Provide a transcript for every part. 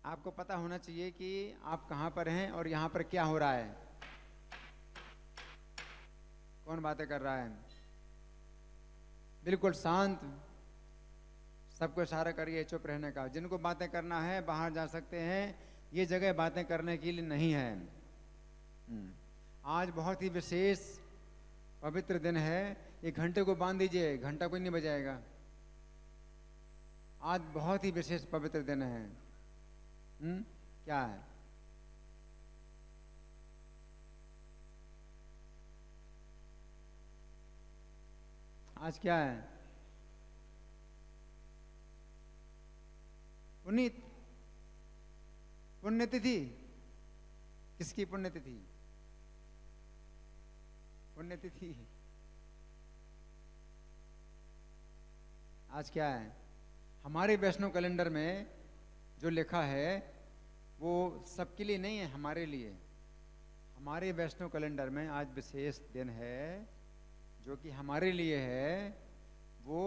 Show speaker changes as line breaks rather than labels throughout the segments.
आपको पता होना चाहिए कि आप कहाँ पर हैं और यहाँ पर क्या हो रहा है। कौन बातें कर रहा है? बिल्कुल शांत, सबको इशारा करिए चुप रहने का। जिनको बातें करना है बाहर जा सकते हैं, ये जगह बातें करने के लिए नहीं है। आज बहुत ही विशेष पवित्र दिन है। ये घंटे को बांध दीजिए, घंटा कोई नहीं बजाएगा। आज बहुत ही विशेष पवित्र दिन है। क्या है? आज क्या है? पुनीत पुण्यतिथि। किसकी पुण्यतिथि? पुण्यतिथि। आज क्या है? हमारे वैष्णव कैलेंडर में जो लिखा है वो सबके लिए नहीं है, हमारे लिए। हमारे वैष्णव कैलेंडर में आज विशेष दिन है जो कि हमारे लिए है, वो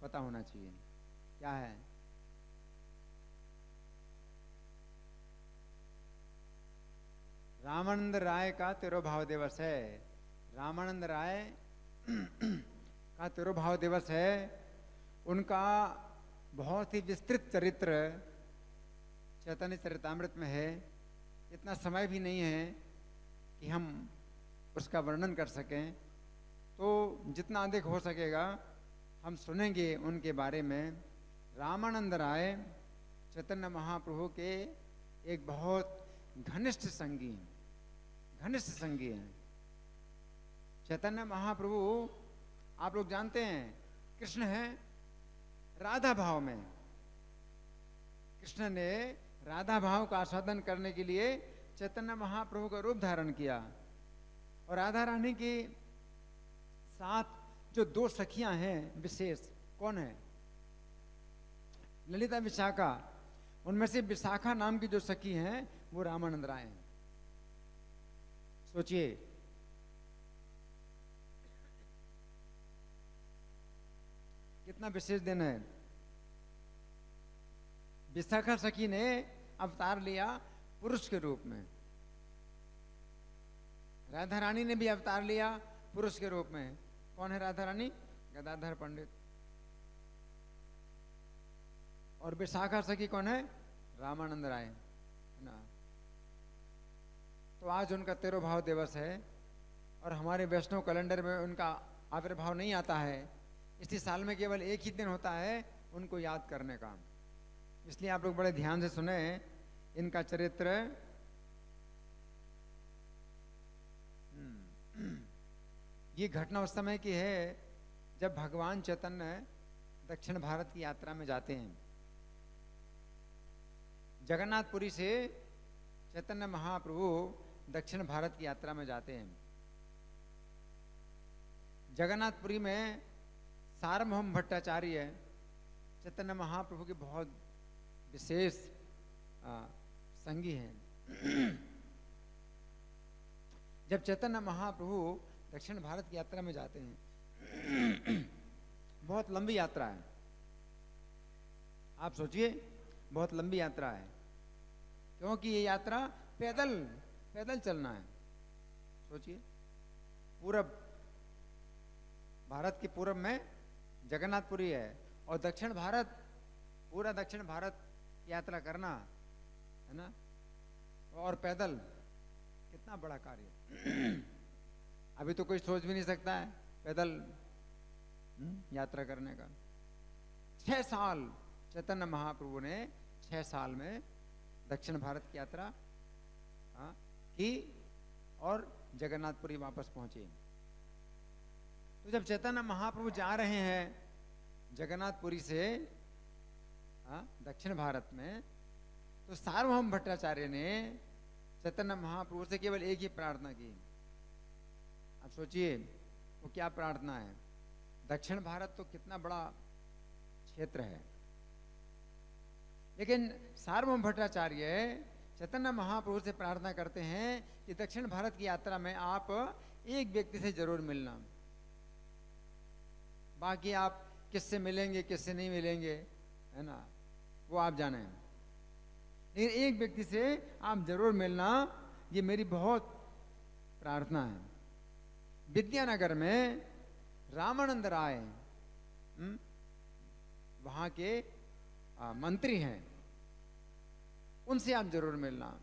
पता होना चाहिए। क्या है? रामानंद राय का तिरुभाव दिवस है। रामानंद राय का तिरुभाव दिवस है। उनका बहुत ही विस्तृत चरित्र चैतन्य चरितामृत में है। इतना समय भी नहीं है कि हम उसका वर्णन कर सकें, तो जितना अधिक हो सकेगा हम सुनेंगे उनके बारे में। रामानंद राय चैतन्य महाप्रभु के एक बहुत घनिष्ठ संगी हैं, घनिष्ठ संगी हैं। चैतन्य महाप्रभु आप लोग जानते हैं कृष्ण है राधा भाव में। कृष्ण ने राधा भाव का आस्वादन करने के लिए चैतन्य महाप्रभु का रूप धारण किया। और राधा रानी के साथ जो दो सखियां हैं विशेष, कौन है? ललिता विशाखा। उनमें से विशाखा नाम की जो सखी हैं वो रामानंद राय हैं। सोचिए, कितना विशेष दिन है। विशाखा सखी ने अवतार लिया पुरुष के रूप में। राधा रानी ने भी अवतार लिया पुरुष के रूप में। कौन है राधा रानी? गदाधर पंडित। और विशाखा सखी कौन है? रामानंद राय, है ना। तो आज उनका तिरुभाव दिवस है और हमारे वैष्णव कैलेंडर में उनका आविर्भाव नहीं आता है। इसलिए साल में केवल एक ही दिन होता है उनको याद करने का। इसलिए आप लोग बड़े ध्यान से सुने इनका चरित्र। ये घटना उस समय की है जब भगवान चैतन्य दक्षिण भारत की यात्रा में जाते हैं। जगन्नाथपुरी से चैतन्य महाप्रभु दक्षिण भारत की यात्रा में जाते हैं। जगन्नाथपुरी में सार्वभौम भट्टाचार्य चैतन्य महाप्रभु के बहुत विशेष संगी हैं। जब चैतन्य महाप्रभु दक्षिण भारत की यात्रा में जाते हैं, बहुत लंबी यात्रा है। आप सोचिए, बहुत लंबी यात्रा है, क्योंकि ये यात्रा पैदल चलना है। सोचिए, पूरब भारत के पूरब में जगन्नाथपुरी है और दक्षिण भारत, पूरा दक्षिण भारत यात्रा करना, है ना, और पैदल, कितना बड़ा कार्य। अभी तो कोई सोच भी नहीं सकता है पैदल यात्रा करने का। 6 साल चैतन्य महाप्रभु ने 6 साल में दक्षिण भारत की यात्रा की और जगन्नाथपुरी वापस पहुंचे। तो जब चैतन्य महाप्रभु जा रहे हैं जगन्नाथपुरी से दक्षिण भारत में, तो सार्वभौम भट्टाचार्य ने चैतन्य महाप्रभु से केवल एक ही प्रार्थना की। आप सोचिए वो क्या प्रार्थना है। दक्षिण भारत तो कितना बड़ा क्षेत्र है, लेकिन सार्वभौम भट्टाचार्य चैतन्य महाप्रभु से प्रार्थना करते हैं कि दक्षिण भारत की यात्रा में आप एक व्यक्ति से जरूर मिलना, बाकी आप किससे मिलेंगे किससे नहीं मिलेंगे, है ना, वो आप जाने। लेकिन एक व्यक्ति से आप जरूर मिलना, ये मेरी बहुत प्रार्थना है। विद्यानगर में रामानंद राय वहां के मंत्री हैं, उनसे आप जरूर मिलना।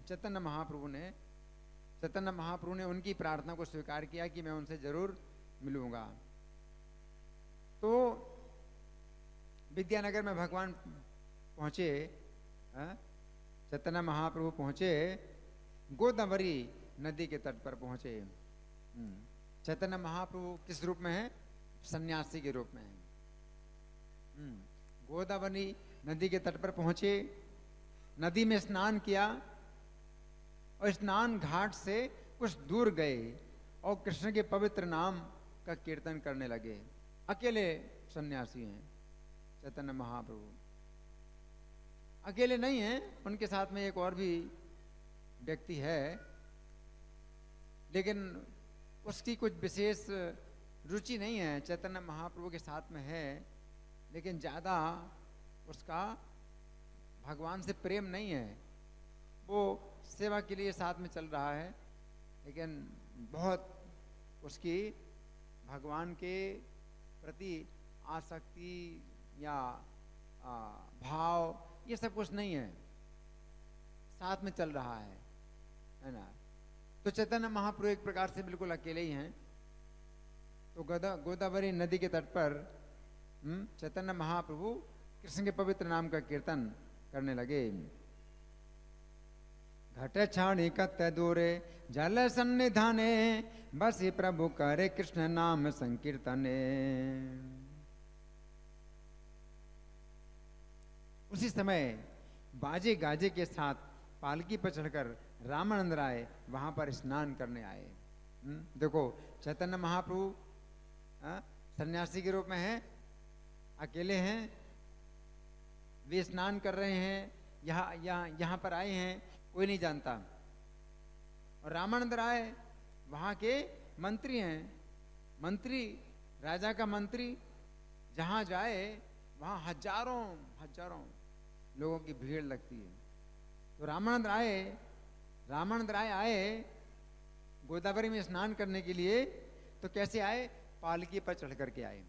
चैतन्य महाप्रभु ने उनकी प्रार्थना को स्वीकार किया कि मैं उनसे जरूर मिलूंगा। तो विद्यानगर में भगवान पहुंचे, चैतन्य महाप्रभु पहुंचे, गोदावरी नदी के तट पर पहुंचे। चैतन्य महाप्रभु किस रूप में है? सन्यासी के रूप में है। गोदावरी नदी के तट पर पहुंचे, नदी में स्नान किया और स्नान घाट से कुछ दूर गए और कृष्ण के पवित्र नाम का कीर्तन करने लगे। अकेले सन्यासी हैं चैतन्य महाप्रभु, अकेले नहीं हैं, उनके साथ में एक और भी व्यक्ति है, लेकिन उसकी कुछ विशेष रुचि नहीं है, चैतन्य महाप्रभु के साथ में है, लेकिन ज़्यादा उसका भगवान से प्रेम नहीं है। वो सेवा के लिए साथ में चल रहा है, लेकिन बहुत उसकी भगवान के प्रति आसक्ति या भाव ये सब कुछ नहीं है, साथ में चल रहा है ना। तो चैतन्य महाप्रभु एक प्रकार से बिल्कुल अकेले ही हैं। तो गोदावरी नदी के तट पर चैतन्य महाप्रभु कृष्ण के पवित्र नाम का कीर्तन करने लगे। घट छाणी कत दूरे जल सन्निधाने, बसी प्रभु करे कृष्ण नाम संकीर्तने। उसी समय बाजे गाजे के साथ पालकी पर चढ़कर रामानंद राय वहां पर स्नान करने आए। देखो चैतन्य महाप्रभु सन्यासी के रूप में है, अकेले हैं, वे स्नान कर रहे हैं, यहाँ पर आए हैं, कोई नहीं जानता। और रामानंद राय वहाँ के मंत्री हैं, मंत्री, राजा का मंत्री, जहाँ जाए वहाँ हजारों लोगों की भीड़ लगती है। तो रामानंद राय आए गोदावरी में स्नान करने के लिए। तो कैसे आए? पालकी पर चढ़ करके आए,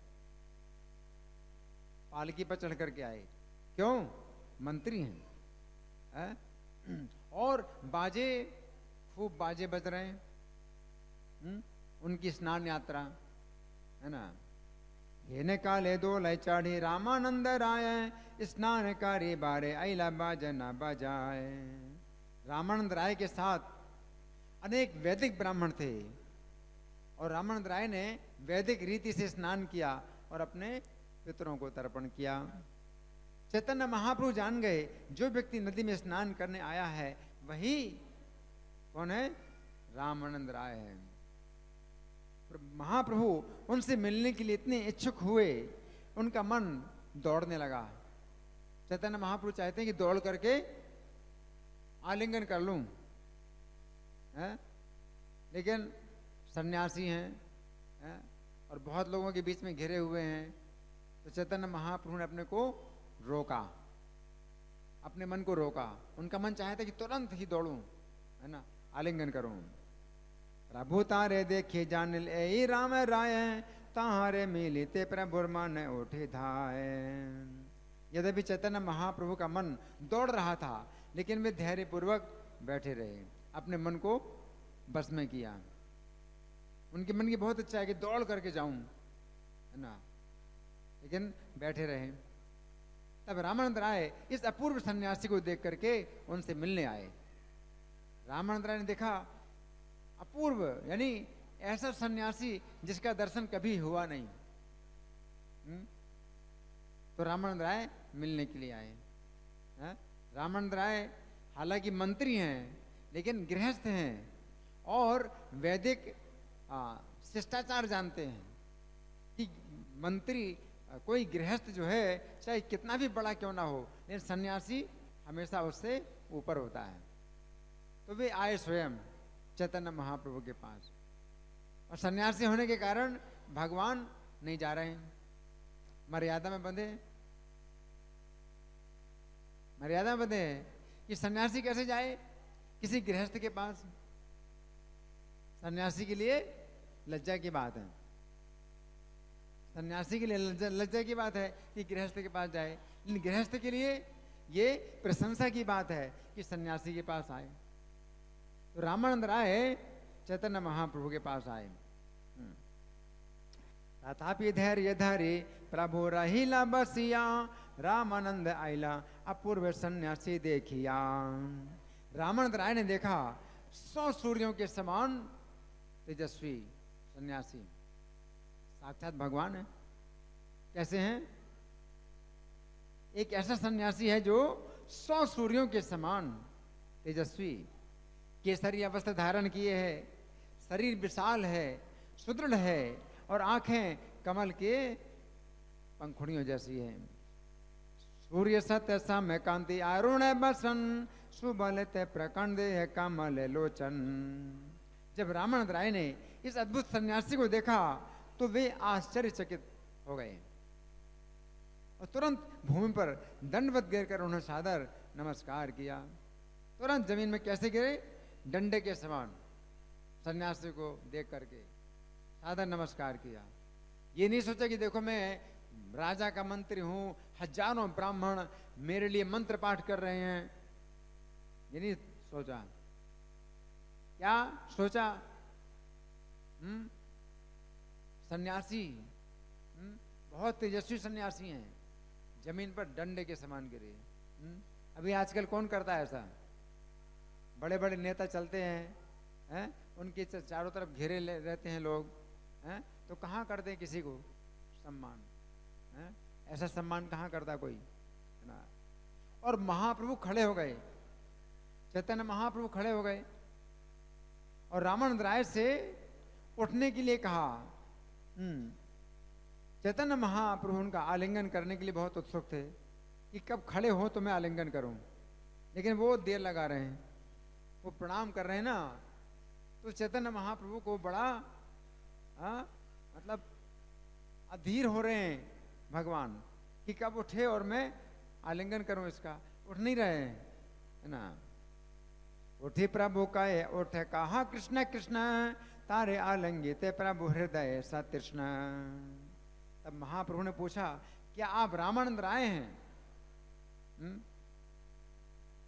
पालकी पर चढ़ करके आए। क्यों? मंत्री हैं। और बाजे, खूब बाजे बज रहे हैं, उनकी स्नान यात्रा है ना। हेने काले दो लय चढ़ी रामानंद राय, स्नान करे बारे अला बाजना बजाए। रामानंद राय के साथ अनेक वैदिक ब्राह्मण थे और रामानंद राय ने वैदिक रीति से स्नान किया और अपने पितरों को तर्पण किया। चैतन्य महाप्रभु जान गए जो व्यक्ति नदी में स्नान करने आया है वही कौन है? रामानंद राय है। महाप्रभु उनसे मिलने के लिए इतने इच्छुक हुए, उनका मन दौड़ने लगा। चैतन्य महाप्रभु चाहते हैं कि दौड़ करके आलिंगन कर लूं, लेकिन सन्यासी हैं और बहुत लोगों के बीच में घिरे हुए हैं। तो चैतन्य महाप्रभु ने अपने को रोका, अपने मन को रोका। उनका मन चाहता कि तुरंत ही दौड़ूं, है ना, आलिंगन करूं। प्रभु तारे देखे जान ए राम राय, तारे मिलते प्रभु मन उठे धाए। यद्यपि चैतन्य महाप्रभु का मन दौड़ रहा था, लेकिन वे धैर्य पूर्वक बैठे रहे, अपने मन को बस में किया। उनके मन की बहुत इच्छा है कि दौड़ करके जाऊं, है ना, लेकिन बैठे रहे। तब रामानंद राय इस अपूर्व सन्यासी को देख करके उनसे मिलने आए। रामानंद राय ने देखा अपूर्व, यानी ऐसा सन्यासी जिसका दर्शन कभी हुआ नहीं। तो रामानंद राय मिलने के लिए आए। रामानंद राय हालांकि मंत्री हैं, लेकिन गृहस्थ हैं और वैदिक शिष्टाचार जानते हैं कि मंत्री, कोई गृहस्थ जो है चाहे कितना भी बड़ा क्यों ना हो, लेकिन सन्यासी हमेशा उससे ऊपर होता है। तो वे आए स्वयं चैतन्य महाप्रभु के पास, और सन्यासी होने के कारण भगवान नहीं जा रहे हैं, मर्यादा में बंधे, मर्यादा में बंधे हैं। कि सन्यासी कैसे जाए किसी गृहस्थ के पास। सन्यासी के लिए लज्जा की बात है, सन्यासी के लिए लज्जा की बात है कि गृहस्थ के पास जाए, लेकिन गृहस्थ के लिए ये प्रशंसा की बात है कि सन्यासी के पास आए। तो रामानंद राय चैतन्य महाप्रभु के पास आए। तथापि धैर्य धरे प्रभु रहिला बसिया, रामानंद आइला अपूर्व सन्यासी देखिया। रामानंद राय ने देखा 100 सूर्यों के समान तेजस्वी सन्यासी, साक्षात भगवान है। कैसे हैं? एक ऐसा सन्यासी है जो 100 सूर्यों के समान तेजस्वी, केसरिया वस्त्र धारण किए है, शरीर विशाल है, सुदृढ़ है और आंखें कमल के पंखुड़ियों जैसी है। सूर्य सत्य सम कांति अरुण बसन, सुबल ते प्रकंड है कमल लोचन। जब रामानंद राय ने इस अद्भुत सन्यासी को देखा तो वे आश्चर्यचकित हो गए और तुरंत भूमि पर दंडवत गिरकर उन्होंने सादर नमस्कार किया। तुरंत जमीन में कैसे गिरे? डंडे के समान सन्यासी को देख करके सादर नमस्कार किया। ये नहीं सोचा कि देखो मैं राजा का मंत्री हूं, हजारों ब्राह्मण मेरे लिए मंत्र पाठ कर रहे हैं, ये नहीं सोचा। क्या सोचा? सन्यासी बहुत तेजस्वी सन्यासी हैं, जमीन पर डंडे के समान गिरे। अभी आजकल कौन करता है ऐसा? बड़े बड़े नेता चलते हैं, उनके चारों तरफ घेरे रहते हैं लोग, तो कहाँ करते हैं किसी को सम्मान? ऐसा सम्मान कहाँ करता कोई ना। और महाप्रभु खड़े हो गए, चैतन्य महाप्रभु खड़े हो गए और रामानंद राय से उठने के लिए कहा। चैतन्य महाप्रभु उनका आलिंगन करने के लिए बहुत उत्सुक थे कि कब खड़े हो तो मैं आलिंगन करूं, लेकिन वो देर लगा रहे हैं, वो प्रणाम कर रहे हैं ना। तो चैतन्य महाप्रभु को बड़ा मतलब अधीर हो रहे हैं भगवान कि कब उठे और मैं आलिंगन करूं इसका। उठ नहीं रहे हैं ना। उठी प्रभु कहे उठे कहा कृष्ण कृष्ण, तारे आलिंगित प्रभु हृदय सतृष्ण। तब महाप्रभु ने पूछा क्या आप रामानंद राय हैं?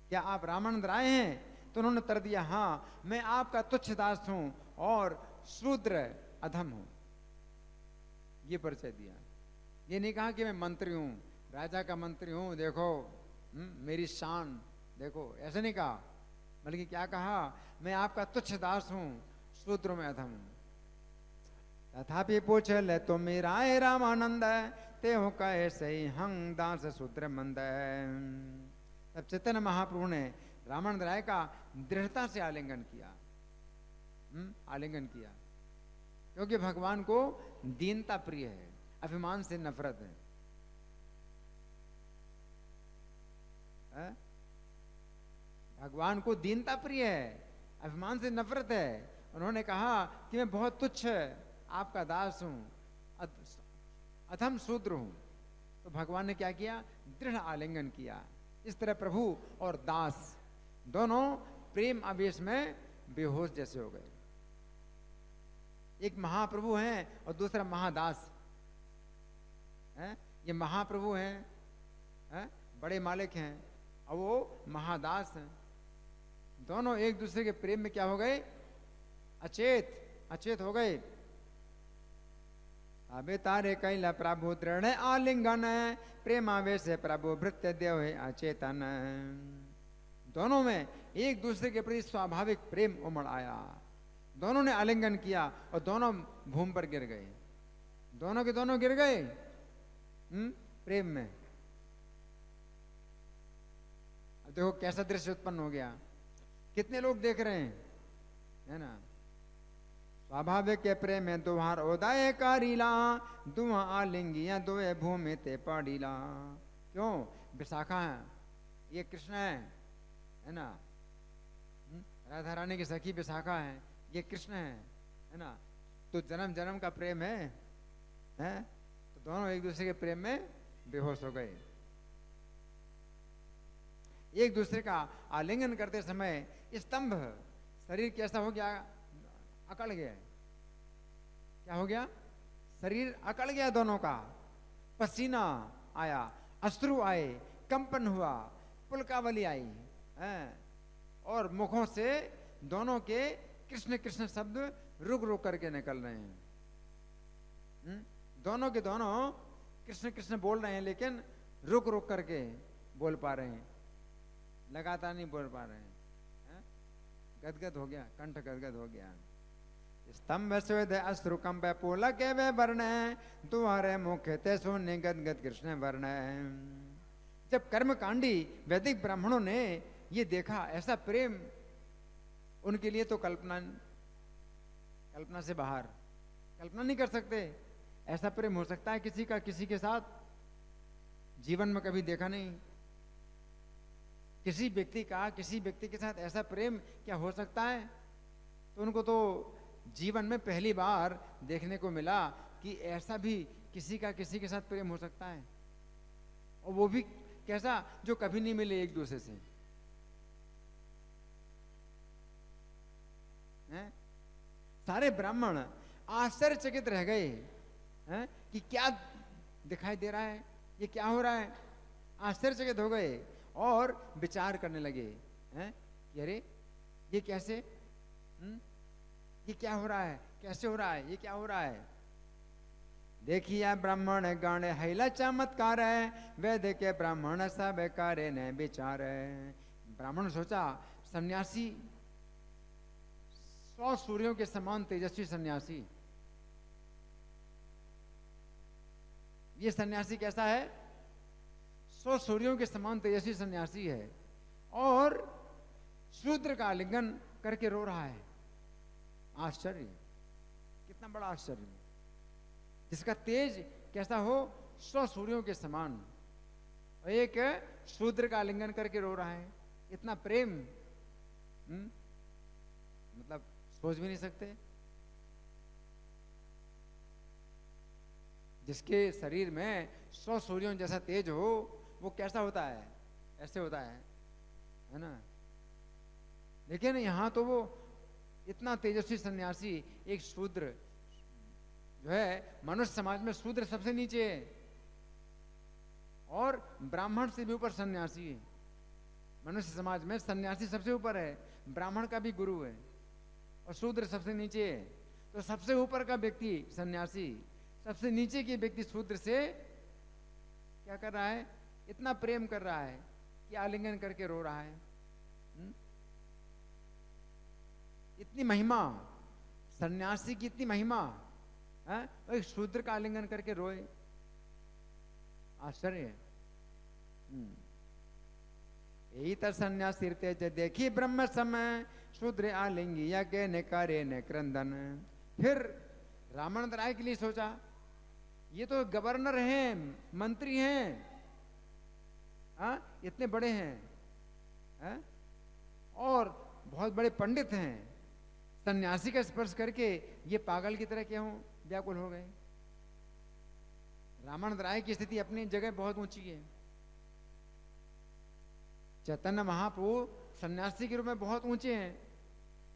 क्या आप रामानंद राय हैं? तो उन्होंने उत्तर दिया हाँ, मैं आपका तुच्छ दास हूं और शूद्र अधम हूं। ये परिचय दिया। ये नहीं कहा कि मैं मंत्री हूं, राजा का मंत्री हूं, देखो मेरी शान देखो, ऐसे नहीं कहा। बल्कि क्या कहा? मैं आपका तुच्छ दास हूं, शूद्र में अधम हूं। तथापि पूछ ले तो मेरा रामानंद, ते हो कहे सही हंग दास शूद्र मंद। तब चैतन्य महाप्रभु ने रामानंद राय का दृढ़ता से आलिंगन किया, आलिंगन किया, क्योंकि भगवान को दीनता प्रिय है, अभिमान से नफरत है। भगवान को दीनता प्रिय है, अभिमान से नफरत है। उन्होंने कहा कि मैं बहुत तुच्छ आपका दास हूं, अधम शूद्र हूं। तो भगवान ने क्या किया? दृढ़ आलिंगन किया। इस तरह प्रभु और दास दोनों प्रेम आवेश में बेहोश जैसे हो गए। एक महाप्रभु हैं और दूसरा महादास है। ये महाप्रभु हैं, बड़े मालिक हैं, और वो महादास हैं। दोनों एक दूसरे के प्रेम में क्या हो गए? अचेत हो गए। अबे तारे कैला प्रभु दृढ़ आलिंगन, प्रेमावेश प्रभु भृत्य देव अचेतन। दोनों में एक दूसरे के प्रति स्वाभाविक प्रेम उमड़ आया। दोनों ने आलिंगन किया और दोनों भूमि पर गिर गए। दोनों के दोनों गिर गए प्रेम में। अब देखो कैसा दृश्य उत्पन्न हो गया। कितने लोग देख रहे हैं, है ना। स्वाभाविक के प्रेम में दुहार उदय कारीला, दुआ आलिंगिया दुए भूमि ते पड़ीला। क्यों? विशाखा है, ये कृष्ण है ना। राधा रानी की सखी विशाखा है, ये कृष्ण है ना। तो जन्म जन्म का प्रेम है? तो दोनों एक दूसरे के प्रेम में बेहोश हो गए। एक दूसरे का आलिंगन करते समय स्तंभ, शरीर कैसा हो गया, अकड़ गया। क्या हो गया? शरीर अकड़ गया दोनों का, पसीना आया, अश्रु आए, कंपन हुआ, पुलकावली आई है, और मुखों से दोनों के कृष्ण कृष्ण शब्द रुक रुक करके निकल रहे हैं। दोनों के दोनों कृष्ण कृष्ण बोल रहे हैं, लेकिन रुक रुक करके बोल पा रहे हैं, लगातार नहीं बोल पा रहे हैं। गदगद हो गया, कंठ गदगद हो गया। स्तंभ स्वेद अश्रु कंप पुलक वे वर्ण, तुम्हारे मुख ते शून्य गदगद कृष्ण वर्ण। जब कर्मकांडी वैदिक ब्राह्मणों ने ये देखा, ऐसा प्रेम उनके लिए तो कल्पना से बाहर, कल्पना नहीं कर सकते। ऐसा प्रेम हो सकता है किसी का किसी के साथ? जीवन में कभी देखा नहीं। किसी व्यक्ति का किसी व्यक्ति के साथ ऐसा प्रेम क्या हो सकता है? तो उनको तो जीवन में पहली बार देखने को मिला कि ऐसा भी किसी का किसी के साथ प्रेम हो सकता है, और वो भी कैसा, जो कभी नहीं मिले एक दूसरे से। हैं? सारे ब्राह्मण आश्चर्यचकित रह गए हैं कि क्या दिखाई दे रहा है, ये क्या हो रहा है। आश्चर्यचकित हो गए और विचार करने लगे हैं कि अरे ये कैसे, ये क्या हो रहा है, कैसे हो रहा है, ये क्या हो रहा है। देखिए ब्राह्मण गण हैला चमत्कार है, वेद के ब्राह्मण सब कार्य न विचार है। ब्राह्मण सोचा सन्यासी 100 सूर्यों के समान तेजस्वी सन्यासी, ये सन्यासी कैसा है? 100 सूर्यों के समान तेजस्वी सन्यासी है, और शूद्र का आलिंगन करके रो रहा है। आश्चर्य, कितना बड़ा आश्चर्य, जिसका तेज कैसा हो, 100 सूर्यों के समान, और एक शूद्र का आलिंगन करके रो रहा है। इतना प्रेम, मतलब सोच भी नहीं सकते। जिसके शरीर में 100 सूर्यों जैसा तेज हो, वो कैसा होता है? ऐसे होता है ना। लेकिन यहां तो वो इतना तेजस्वी सन्यासी, एक शूद्र जो है, मनुष्य समाज में शूद्र सबसे नीचे है, और ब्राह्मण से भी ऊपर सन्यासी है। मनुष्य समाज में सन्यासी सबसे ऊपर है, ब्राह्मण का भी गुरु है, और शूद्र सबसे नीचे है। तो सबसे ऊपर का व्यक्ति सन्यासी, सबसे नीचे के व्यक्ति शूद्र से क्या कर रहा है? इतना प्रेम कर रहा है कि आलिंगन करके रो रहा है। इतनी महिमा, सन्यासी की इतनी महिमा, एक शूद्र का आलिंगन करके रोए। आश्चर्य। यही तर सन्यासी तेज देखी ब्रह्म समय, शूद्र आलिंगी या के ने कार्य ने क्रंदन। फिर रामानंद राय के लिए सोचा, ये तो गवर्नर हैं, मंत्री हैं, इतने बड़े हैं, और बहुत बड़े पंडित हैं, सन्यासी का स्पर्श करके ये पागल की तरह क्यों व्याकुल हो गए। रामानंद राय की स्थिति अपनी जगह बहुत ऊंची है। चैतन्य महाप्रभु सन्यासी के रूप में बहुत ऊंचे हैं,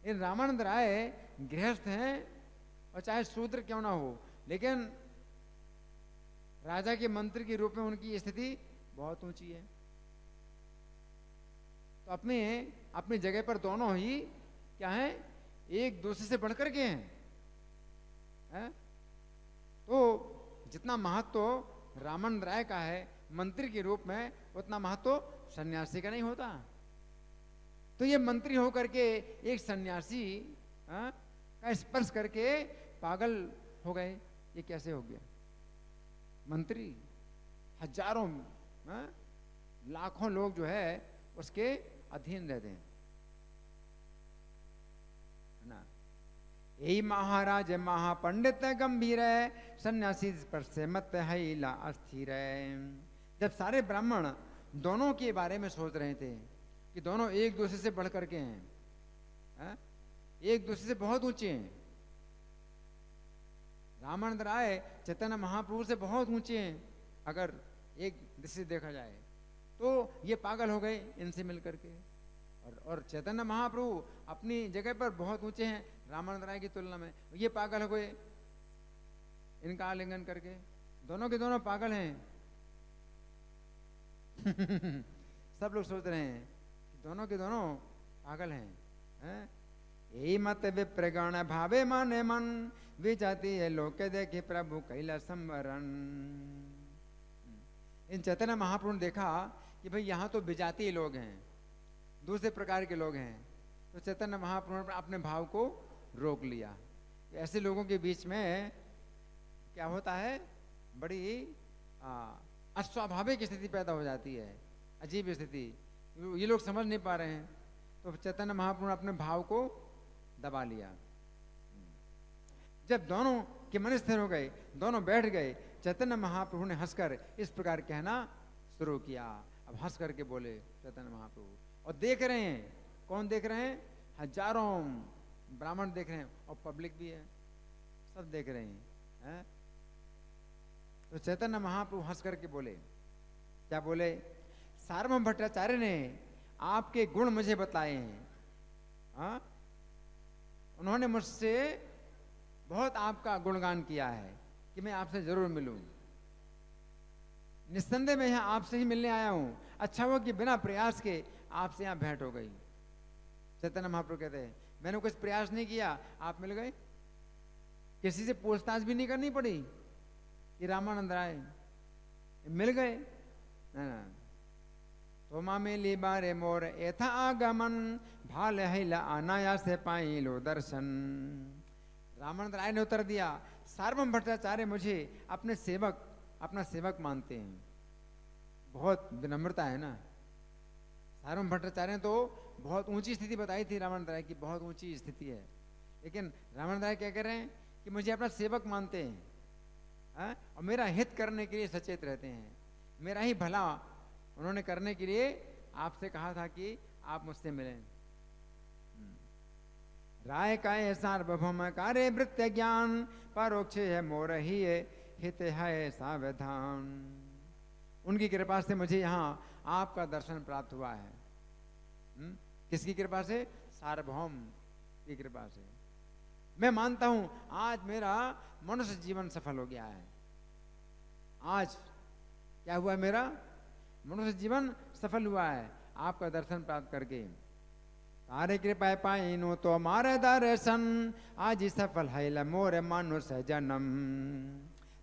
इन रामानंद राय गृहस्थ हैं, और चाहे शूद्र क्यों ना हो, लेकिन राजा के मंत्री के रूप में उनकी स्थिति बहुत ऊंची है। तो अपनी जगह पर दोनों ही क्या है? एक दूसरे से बढ़कर के हैं। तो जितना महत्व रामानंद राय का है मंत्री के रूप में, उतना महत्व सन्यासी का नहीं होता। तो ये मंत्री होकर के एक सन्यासी का स्पर्श करके पागल हो गए। ये कैसे हो गया? मंत्री हजारों लाखों लोग जो है उसके अधीन रहते हैं ना। यही महाराज महापंडित गंभीर है, सन्यासी पर से मत है ला अस्थिर है। जब सारे ब्राह्मण दोनों के बारे में सोच रहे थे कि दोनों एक दूसरे से बढ़ करके हैं, एक दूसरे से बहुत ऊंचे हैं। रामानंद राय चैतन्य महाप्रभु से बहुत ऊंचे हैं, अगर एक दृष्टि से देखा जाए। तो ये पागल हो गए इनसे मिल करके। और चैतन्य महाप्रभु अपनी जगह पर बहुत ऊंचे हैं रामानंद राय की तुलना में, ये पागल हो गए इनका आलिंगन करके। दोनों के दोनों पागल हैं। सब लोग सोच रहे हैं कि दोनों के दोनों पागल हैं। यही मत विप्रगण भावे माने मन, विजाती है लोके देखे प्रभु कैलासम वरण। इन चैतन्य महाप्रभु ने देखा कि भाई यहाँ तो विजातीय लोग हैं, दूसरे प्रकार के लोग हैं, तो चैतन्य महाप्रभु ने अपने भाव को रोक लिया। ऐसे लोगों के बीच में क्या होता है, बड़ी अस्वाभाविक स्थिति पैदा हो जाती है, अजीब स्थिति, ये लोग समझ नहीं पा रहे हैं। तो चैतन्य महाप्रभु ने अपने भाव को दबा लिया। जब दोनों के मन स्थिर हो गए, दोनों बैठ गए, चैतन्य महाप्रभु ने हंसकर इस प्रकार कहना शुरू किया। अब हंस करके बोले चैतन्य महाप्रभु, और देख रहे हैं, कौन देख रहे हैं, हजारों ब्राह्मण देख रहे हैं और पब्लिक भी है, सब देख रहे हैं। तो चैतन्य महाप्रभु हंस करके बोले, क्या बोले, सार्वभौम भट्टाचार्य ने आपके गुण मुझे बताए हैं। उन्होंने मुझसे बहुत आपका गुणगान किया है कि मैं आपसे जरूर मिलूं। निस्संदेह मैं यहाँ आपसे ही मिलने आया हूं। अच्छा हुआ कि बिना प्रयास के आपसे यहाँ भेंट हो गई। चैतन्य महाप्रभु कहते हैं मैंने कुछ प्रयास नहीं किया, आप मिल गए, किसी से पूछताछ भी नहीं करनी पड़ी कि रामानंद राय मिल गए। तो मामेली बारे मोर एथा आगमन, भाल हिला अनाया से पाई लो दर्शन। रामानंद राय ने उत्तर दिया, सार्वभौम भट्टाचार्य मुझे अपने सेवक, अपना सेवक मानते हैं। बहुत विनम्रता है ना। सार्वभौम भट्टाचार्य ने तो बहुत ऊंची स्थिति बताई थी रामानंद राय की, बहुत ऊंची स्थिति है, लेकिन रामानंद राय क्या कह रहे हैं कि मुझे अपना सेवक मानते हैं, और मेरा हित करने के लिए सचेत रहते हैं, मेरा ही भला उन्होंने करने के लिए आपसे कहा था कि आप मुझसे मिलें। राय का सार्वभौम कार्य वृत्य ज्ञान, परोक्ष है मोर ही हित है सावधान। उनकी कृपा से मुझे यहाँ आपका दर्शन प्राप्त हुआ है। किसकी कृपा से? सार्वभौम की कृपा से। मैं मानता हूं आज मेरा मनुष्य जीवन सफल हो गया है। आज क्या हुआ, मेरा मनुष्य जीवन सफल हुआ है आपका दर्शन प्राप्त करके। तारे कृपा पाइनो तो मारे दर्शन, आज ही सफल है मोर मनुष्य जन्म।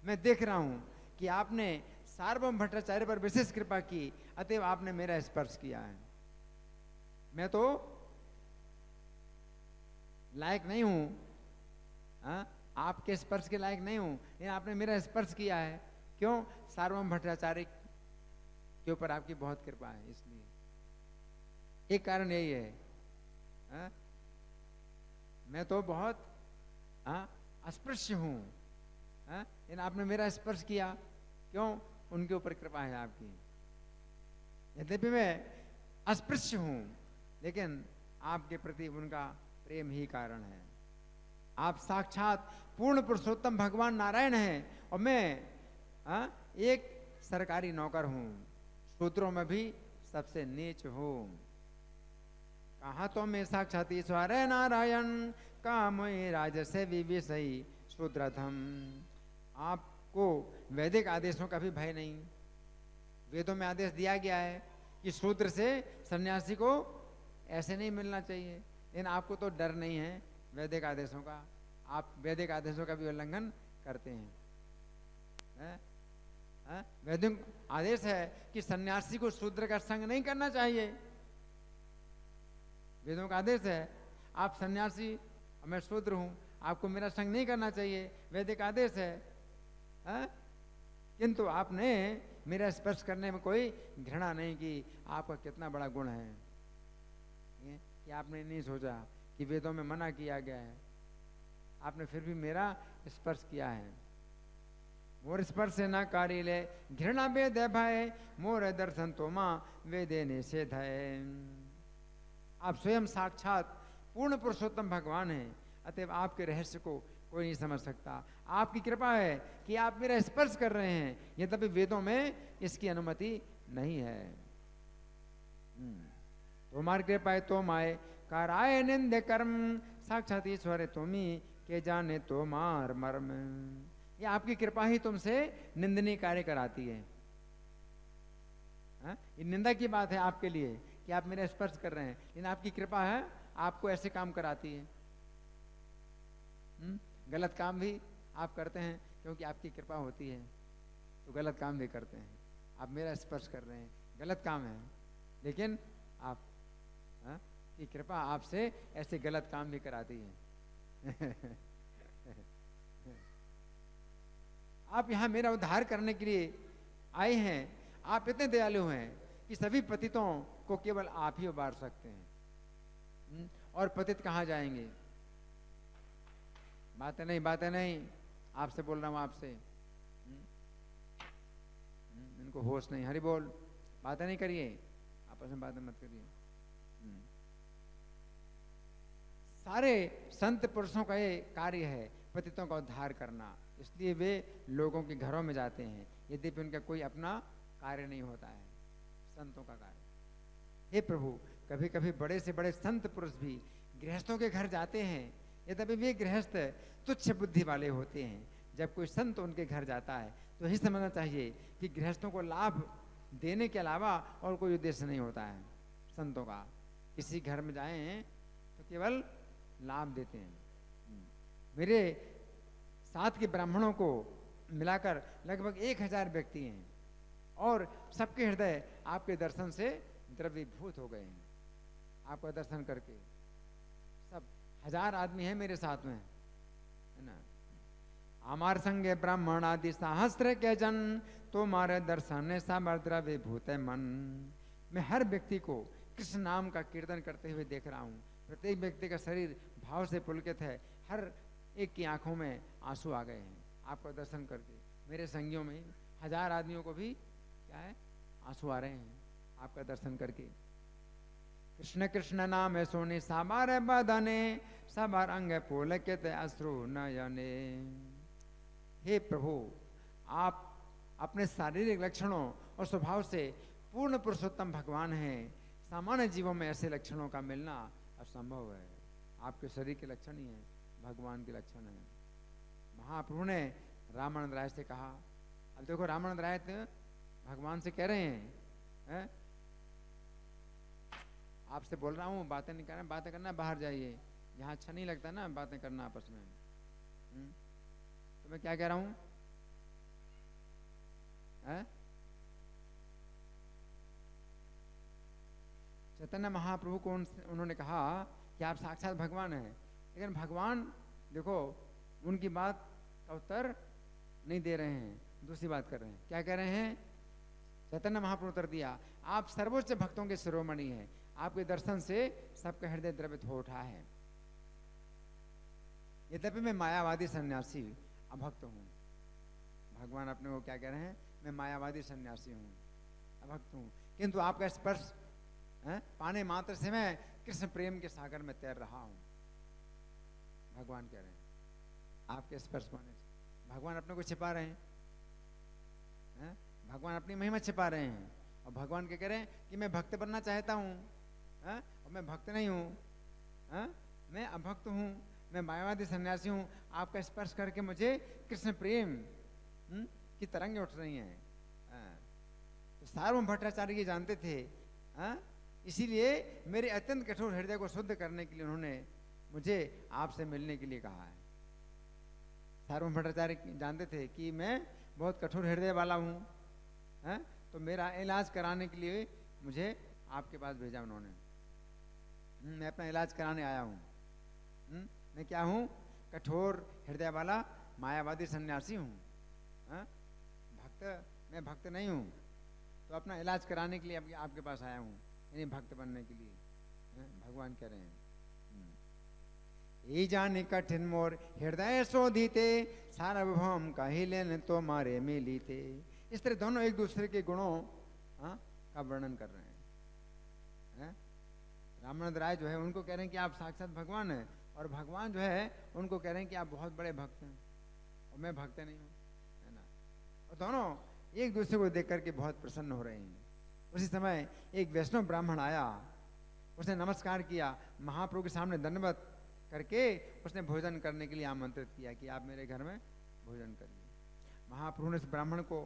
मैं देख रहा हूं कि आपने सार्वभौम भट्टाचार्य पर विशेष कृपा की, अतएव आपने मेरा स्पर्श किया है। मैं तो लायक नहीं हूं, आपके स्पर्श के लायक नहीं हूं, लेकिन आपने मेरा स्पर्श किया है। क्यों? सार्वभौम भट्टाचार्य के ऊपर आपकी बहुत कृपा है, इसलिए एक कारण यही है। मैं तो बहुत अस्पृश्य हूं, लेकिन आपने मेरा स्पर्श किया। क्यों? उनके ऊपर कृपा है आपकी। यद्यपि मैं अस्पृश्य हूं, लेकिन आपके प्रति उनका प्रेम ही कारण है। आप साक्षात पूर्ण पुरुषोत्तम भगवान नारायण हैं, और मैं एक सरकारी नौकर हूं, शूद्रों में भी सबसे नीच हूं। कहा तो मैं साक्षात ईश्वर नारायण, काम राज से विषयी शूद्रधम। आपको वैदिक आदेशों का भी भय नहीं। वेदों में आदेश दिया गया है कि शूद्र से सन्यासी को ऐसे नहीं मिलना चाहिए, लेकिन आपको तो डर नहीं है वैदिक आदेशों का। आप वैदिक आदेशों का भी उल्लंघन करते हैं। वैदिक आदेश है कि सन्यासी को शूद्र का संग नहीं करना चाहिए। वेदों का आदेश है, आप सन्यासी और मैं शूद्र हूं, आपको मेरा संग नहीं करना चाहिए, वैदिक आदेश है। किंतु आपने मेरा स्पर्श करने में कोई घृणा नहीं की। आपका कितना बड़ा गुण है कि आपने नहीं सोचा कि वेदों में मना किया गया है, आपने फिर भी मेरा स्पर्श किया है। मोर स्पर्श न कारी ले घृणा वेद भय, मोर दर्शन तो माँ वेदे निषेध है। आप स्वयं साक्षात पूर्ण पुरुषोत्तम भगवान हैं, अतएव आपके रहस्य को कोई नहीं समझ सकता। आपकी कृपा है कि आप मेरा स्पर्श कर रहे हैं, यद्यपि वेदों में इसकी अनुमति नहीं है। तुम्हार कृपा तुम आए कराए निंद कर्म साक्षात ईश्वर तुम्ही के जाने तुम्हार मर्म। ये आपकी कृपा ही तुमसे निंदनीय कार्य कराती है। ये निंदा की बात है आपके लिए कि आप मेरा स्पर्श कर रहे हैं, लेकिन आपकी कृपा है आपको ऐसे काम कराती है। गलत काम भी आप करते हैं क्योंकि आपकी कृपा होती है, तो गलत काम भी करते हैं। आप मेरा स्पर्श कर रहे हैं, गलत काम है, लेकिन आप की कृपा आपसे ऐसे गलत काम भी कराती है। आप यहां मेरा उद्धार करने के लिए आए हैं। आप इतने दयालु हैं कि सभी पतितों को केवल आप ही उबार सकते हैं। और पतित कहां जाएंगे? बातें नहीं, आपसे बोल रहा हूं, आपसे। इनको होश नहीं। हरि बोल। बातें नहीं करिए, आपस में बातें मत करिए। सारे संत पुरुषों का ये कार्य है पतितों का उद्धार करना, इसलिए वे लोगों के घरों में जाते हैं, यद्यपि उनका कोई अपना कार्य नहीं होता है, संतों का कार्य। हे प्रभु, कभी कभी बड़े से बड़े संत पुरुष भी गृहस्थों के घर जाते हैं, यद्यपि वे गृहस्थ तुच्छ बुद्धि वाले होते हैं। जब कोई संत उनके घर जाता है तो यही समझना चाहिए कि गृहस्थों को लाभ देने के अलावा और कोई उद्देश्य नहीं होता है संतों का। किसी घर में जाएं तो केवल लाभ देते हैं। मेरे साथ के ब्राह्मणों को मिलाकर लगभग 1000 व्यक्ति हैं और सबके हृदय आपके दर्शन से द्रवीभूत हो गए हैं। आपका दर्शन करके सब 1000 आदमी हैं मेरे साथ में, है ना। हमार संगे ब्राह्मण आदि सहस्त्र के जन, तुम्हारे दर्शन समर द्रवीभूत मन। मैं हर व्यक्ति को कृष्ण नाम का कीर्तन करते हुए देख रहा हूँ। प्रत्येक व्यक्ति का शरीर भाव से पुलकित है, हर एक की आंखों में आंसू आ गए हैं आपका दर्शन करके। मेरे संगियों में 1000 आदमियों को भी क्या है, आंसू आ रहे हैं आपका दर्शन करके। कृष्ण कृष्ण नाम है सोने साबार बदने, सबार अंग पुलकित अश्रु नयने। हे प्रभु, आप अपने शारीरिक लक्षणों और स्वभाव से पूर्ण पुरुषोत्तम भगवान हैं। सामान्य जीवों में ऐसे लक्षणों का मिलना असंभव है। आपके शरीर के लक्षण ही है, भगवान के लक्षण है। महाप्रभु ने रामानंद राय से कहा, अब देखो रामानंद राय तो भगवान से कह रहे हैं, आपसे बोल रहा हूँ, बातें नहीं कर रहे, बातें करना बाहर जाइए, यहाँ अच्छा नहीं लगता ना बातें करना आपस में। तो मैं क्या कह रहा हूँ, चैतन्य महाप्रभु को उन्होंने कहा कि आप साक्षात भगवान हैं, लेकिन भगवान देखो उनकी बात का उत्तर नहीं दे रहे हैं, दूसरी बात कर रहे हैं। क्या कह रहे हैं? चैतन्य महाप्रभु उत्तर दिया, आप सर्वोच्च भक्तों के शिरोमणि हैं, आपके दर्शन से सबका हृदय द्रवित हो उठा है। यद्यपि मैं मायावादी सन्यासी अभक्त हूँ। भगवान अपने को क्या कह रहे हैं? मैं मायावादी सन्यासी हूँ, अभक्त हूँ, किंतु आपका स्पर्श पाने मात्र से मैं कृष्ण प्रेम के सागर में तैर रहा हूँ। भगवान कह रहे हैं आपके स्पर्श पाने से भगवान अपने को छिपा रहे हैं, भगवान अपनी महिमा छिपा रहे हैं। और भगवान क्या कह रहे हैं कि मैं भक्त बनना चाहता हूँ, और मैं भक्त नहीं हूँ, मैं अभक्त हूँ, मैं मायावादी सन्यासी हूँ। आपका स्पर्श करके मुझे कृष्ण प्रेम की तरंगें उठ रही हैं। तो सार्वभौम भट्टाचार्य ये जानते थे, इसीलिए मेरे अत्यंत कठोर हृदय को शुद्ध करने के लिए उन्होंने मुझे आपसे मिलने के लिए कहा है। सार्वभौम भट्टाचार्य जानते थे कि मैं बहुत कठोर हृदय वाला हूँ, तो मेरा इलाज कराने के लिए मुझे आपके पास भेजा उन्होंने। मैं अपना इलाज कराने आया हूँ। मैं क्या हूँ? कठोर हृदय वाला मायावादी सन्यासी हूँ। मैं भक्त नहीं हूँ, तो अपना इलाज कराने के लिए आपके पास आया हूँ, यानी भक्त बनने के लिए। भगवान कह रहे हैं, ये जाने कठिन मोर हृदय शोधिते, सार्वभौम कही लेन तो मारे मिलीते। इस तरह दोनों एक दूसरे के गुणों का वर्णन कर रहे हैं। रामानंद राय जो है उनको कह रहे हैं कि आप साक्षात भगवान हैं, और भगवान जो है उनको कह रहे हैं कि आप बहुत बड़े भक्त हैं और मैं भक्त नहीं हूँ, है ना। और दोनों एक दूसरे को देख करके बहुत प्रसन्न हो रहे हैं। उसी समय एक वैष्णव ब्राह्मण आया, उसने नमस्कार किया, महाप्रभु के सामने दंडवत करके उसने भोजन करने के लिए आमंत्रित किया कि आप मेरे घर में भोजन करिए। महाप्रभु ने उस ब्राह्मण को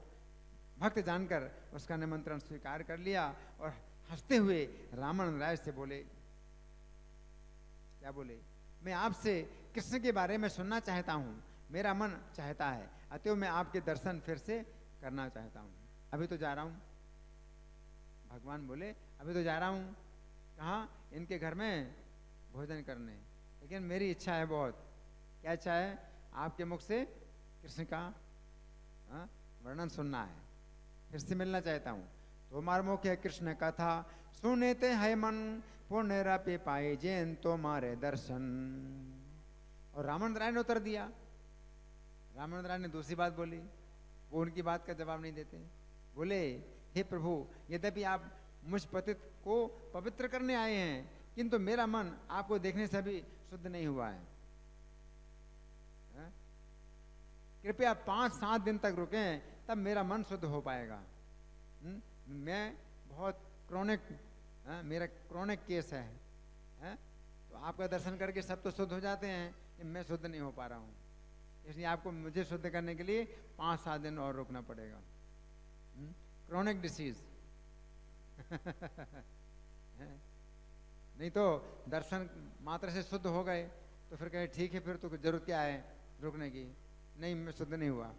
भक्त जानकर उसका निमंत्रण स्वीकार कर लिया और हंसते हुए रामानंद राय से बोले, क्या बोले, मैं आपसे कृष्ण के बारे में सुनना चाहता हूँ, मेरा मन चाहता है, अतएव मैं आपके दर्शन फिर से करना चाहता हूँ। अभी तो जा रहा हूँ। भगवान बोले, अभी तो जा रहा हूँ, कहाँ, इनके घर में भोजन करने, लेकिन मेरी इच्छा है बहुत। क्या इच्छा है? आपके मुख से कृष्ण का वर्णन सुनना है, फिर से मिलना चाहता हूँ। तुम्हार मुख्य कृष्ण कथा सुनेते है मन, पुण्य रापे पाए जैन तुम्हारे दर्शन। और रामानंद राय ने उत्तर दिया। रामानंद राय ने दूसरी बात बोली, वो उनकी बात का जवाब नहीं देते। बोले, हे प्रभु, यद्यपि आप मुझ पतित को पवित्र करने आए हैं, किंतु मेरा मन आपको देखने से भी शुद्ध नहीं हुआ है। कृपया 5-7 दिन तक रुकें, तब मेरा मन शुद्ध हो पाएगा। मैं बहुत क्रोनिक, मेरा क्रोनिक केस है, तो आपका दर्शन करके सब तो शुद्ध हो जाते हैं, मैं शुद्ध नहीं हो पा रहा हूँ, इसलिए आपको मुझे शुद्ध करने के लिए 5-7 दिन और रुकना पड़ेगा। क्रोनिक डिसीज नहीं तो दर्शन मात्र से शुद्ध हो गए तो फिर कहे ठीक है, फिर तो जरूरत क्या है रुकने की, नहीं मैं शुद्ध नहीं हुआ।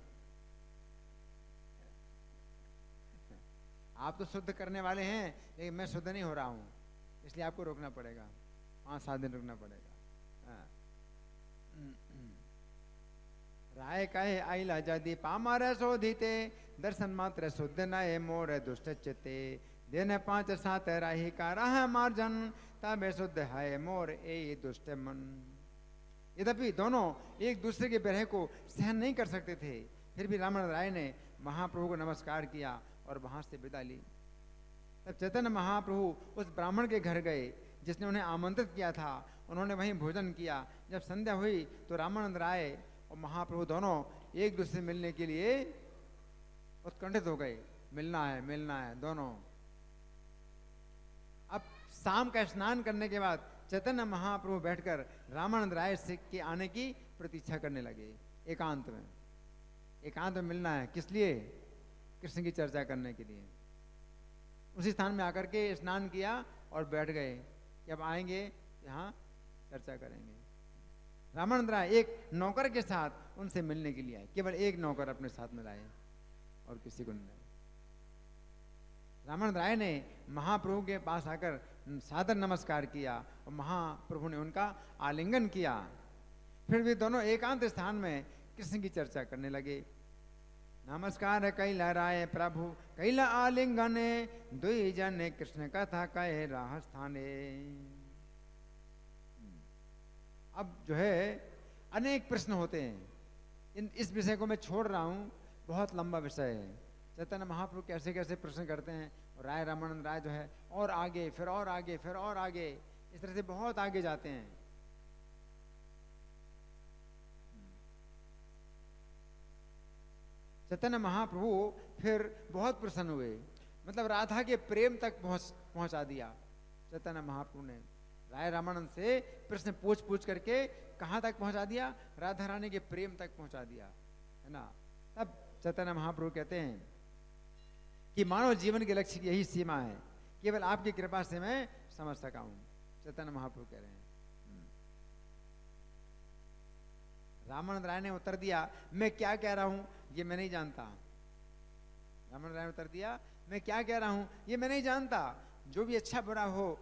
आप तो शुद्ध करने वाले हैं, लेकिन मैं शुद्ध नहीं हो रहा हूं, इसलिए आपको रोकना पड़ेगा, 5-7 दिन रुकना पड़ेगा। राय कहे आइला जदि पामर शोधिते, दर्शन मात्र शुद्ध नए मोर दुष्ट चिते। दिन 5-7 राही का राह मार्जन, तबे शुद्ध है मोर ए दुष्ट मन। यद्यपि दोनों एक दूसरे के विरह को सहन नहीं कर सकते थे, फिर भी रामानंद राय ने महाप्रभु को नमस्कार किया और वहां से विदा ली। तब चैतन्य महाप्रभु उस ब्राह्मण के घर गए जिसने उन्हें आमंत्रित किया था। उन्होंने वहीं भोजन किया। जब संध्या हुई तो रामानंद राय और महाप्रभु दोनों एक दूसरे से मिलने के लिए उत्कंठित हो गए, मिलना है दोनों। अब शाम का स्नान करने के बाद चैतन्य महाप्रभु बैठकर रामानंद राय से के आने की प्रतीक्षा करने लगे। एकांत में मिलना है, किस लिए? कृष्ण की चर्चा करने के लिए। उसी स्थान में आकर के स्नान किया और बैठ गए कि अब आएंगे यहाँ चर्चा करेंगे। रामानंद राय एक नौकर के साथ उनसे मिलने के लिए आए, केवल एक नौकर अपने साथ में लाए और किसी को नहीं लाए। रामानंद राय ने महाप्रभु के पास आकर सादर नमस्कार किया और महाप्रभु ने उनका आलिंगन किया। फिर भी दोनों एकांत स्थान में कृष्ण की चर्चा करने लगे। नमस्कार कैला राय प्रभु कैला आलिंगने, दुई जने कृष्ण कथा कहे राह स्थाने। अब जो है अनेक प्रश्न होते हैं, इस विषय को मैं छोड़ रहा हूं, बहुत लंबा विषय है। चैतन्य महाप्रभु कैसे कैसे प्रश्न करते हैं और राय रामानंद राय जो है और आगे फिर और आगे फिर और आगे, इस तरह से बहुत आगे जाते हैं। चैतन्य महाप्रभु फिर बहुत प्रसन्न हुए, मतलब राधा के प्रेम तक पहुंचा दिया चैतन्य महाप्रभु ने। राय रामानंद से प्रश्न पूछ करके कहां तक पहुंचा दिया? राधा रानी के प्रेम तक पहुंचा दिया, है ना। तब चैतन्य महाप्रभु कहते हैं कि मानव जीवन के लक्ष्य की यही सीमा है, केवल आपकी कृपा से मैं समझ सका हूं। चैतन्य महाप्रभु कह रहे हैं। रामानंद राय ने उत्तर दिया, मैं क्या कह रहा हूं ये मैं नहीं जानता। रामानंद राय ने उत्तर दिया, मैं क्या कह रहा हूं ये मैं नहीं जानता। जो भी अच्छा बुरा हो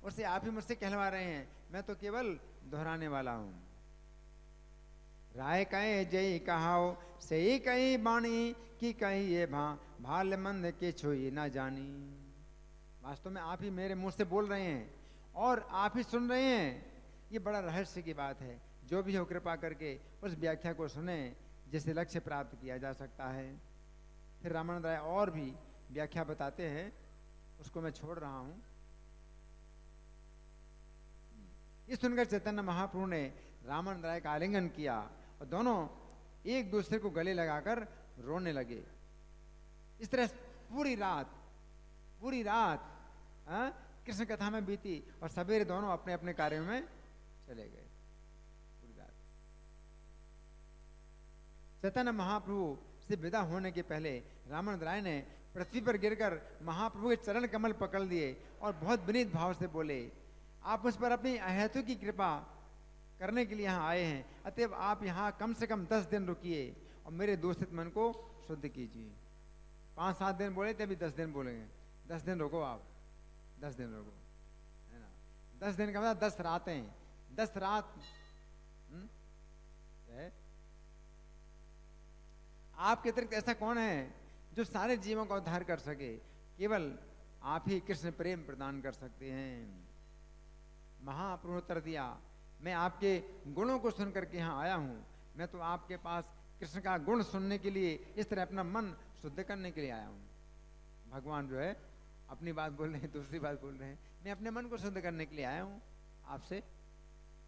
उसे आप ही मुझसे कहलवा रहे हैं, मैं तो केवल दोहराने वाला हूं। राय कहे जय कहाओ से ही कही बाणी, की कही ये भाल मंद के छुई ना जानी। वास्तव में आप ही मेरे मुंह से बोल रहे हैं और आप ही सुन रहे हैं, ये बड़ा रहस्य की बात है। जो भी हो कृपा करके उस व्याख्या को सुने जिससे लक्ष्य प्राप्त किया जा सकता है। फिर रामानंद राय और भी व्याख्या बताते हैं, उसको मैं छोड़ रहा हूं। ये सुनकर चैतन्य महाप्रभु ने रामानंद राय का आलिंगन किया और दोनों एक दूसरे को गले लगाकर रोने लगे। इस तरह पूरी पूरी रात कृष्ण कथा में बीती और सवेरे दोनों अपने अपने कार्यों में चले गए। पूरी रात। चैतन्य महाप्रभु से विदा होने के पहले रामानंद राय ने पृथ्वी पर गिरकर महाप्रभु के चरण कमल पकड़ लिए और बहुत विनीत भाव से बोले, आप मुझ पर अपनी अहेतु की कृपा करने के लिए यहाँ आए हैं, अतएव आप यहाँ कम से कम 10 दिन रुकिए और मेरे दूषित मन को शुद्ध कीजिए। 5-7 दिन बोले थे, अभी 10 दिन बोलेंगे। 10 दिन रुको आप, 10 दिन रुको, है ना। 10 दिन का मतलब 10 रातें, 10 रात है। आपके अतिरिक्त ऐसा कौन है जो सारे जीवों का उद्धार कर सके? केवल आप ही कृष्ण प्रेम प्रदान कर सकते हैं। महाप्रभु ने उत्तर दिया, मैं आपके गुणों को सुन करके यहाँ आया हूँ। मैं तो आपके पास कृष्ण का गुण सुनने के लिए, इस तरह अपना मन शुद्ध करने के लिए आया हूँ। भगवान जो है अपनी बात बोल रहे हैं, दूसरी बात बोल रहे हैं। मैं अपने मन को शुद्ध करने के लिए आया हूँ, आपसे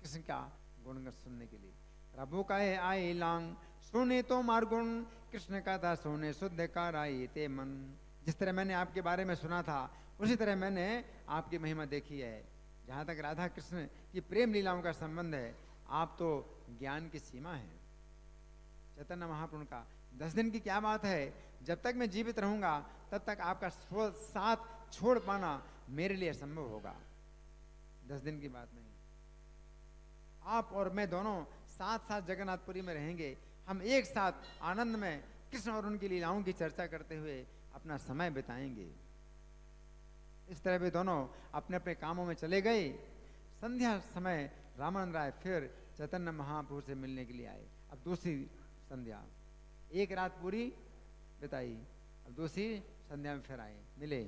कृष्ण का गुण सुनने के लिए। प्रभु का आए लांग सुने तो मार गुण, कृष्ण का था सोने शुद्ध कर आए ते मन। जिस तरह मैंने आपके बारे में सुना था, उसी तरह मैंने आपकी महिमा देखी है। जहाँ तक राधा कृष्ण की प्रेम लीलाओं का संबंध है, आप तो ज्ञान की सीमा है। चैतन्य महाप्रभु का 10 दिन की क्या बात है? जब तक मैं जीवित रहूंगा तब तक आपका साथ छोड़ पाना मेरे लिए असंभव होगा। 10 दिन की बात नहीं। आप और मैं दोनों साथ साथ जगन्नाथपुरी में रहेंगे। हम एक साथ आनंद में कृष्ण और उनकी लीलाओं की चर्चा करते हुए अपना समय बिताएंगे। इस तरह वे दोनों अपने अपने कामों में चले गए। संध्या समय रामानंद राय फिर चैतन्य महाप्रभु से मिलने के लिए आए। अब दूसरी संध्या, एक रात पूरी बिताई, अब दूसरी संध्या में फिर आए, मिले।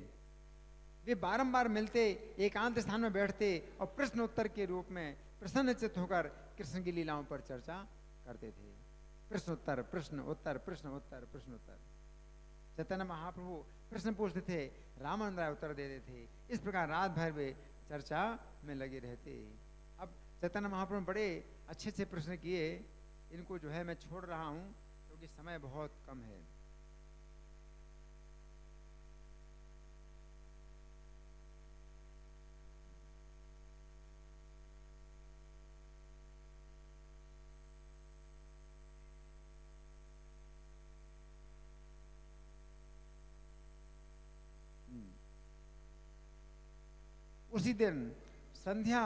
वे बारंबार मिलते, एकांत स्थान में बैठते और प्रश्न उत्तर के रूप में प्रसन्नचित्त होकर कृष्ण की लीलाओं पर चर्चा करते थे। प्रश्न उत्तर, प्रश्न उत्तर, प्रश्न उत्तर, प्रश्न उत्तर। चैतन्य महाप्रभु प्रश्न पूछते थे, रामानंद राय उत्तर देते थे। इस प्रकार रात भर वे चर्चा में लगे रहते। अब चैतन्य महाप्रभु बड़े अच्छे अच्छे प्रश्न किए। इनको जो है मैं छोड़ रहा हूं क्योंकि समय बहुत कम है। उसी दिन संध्या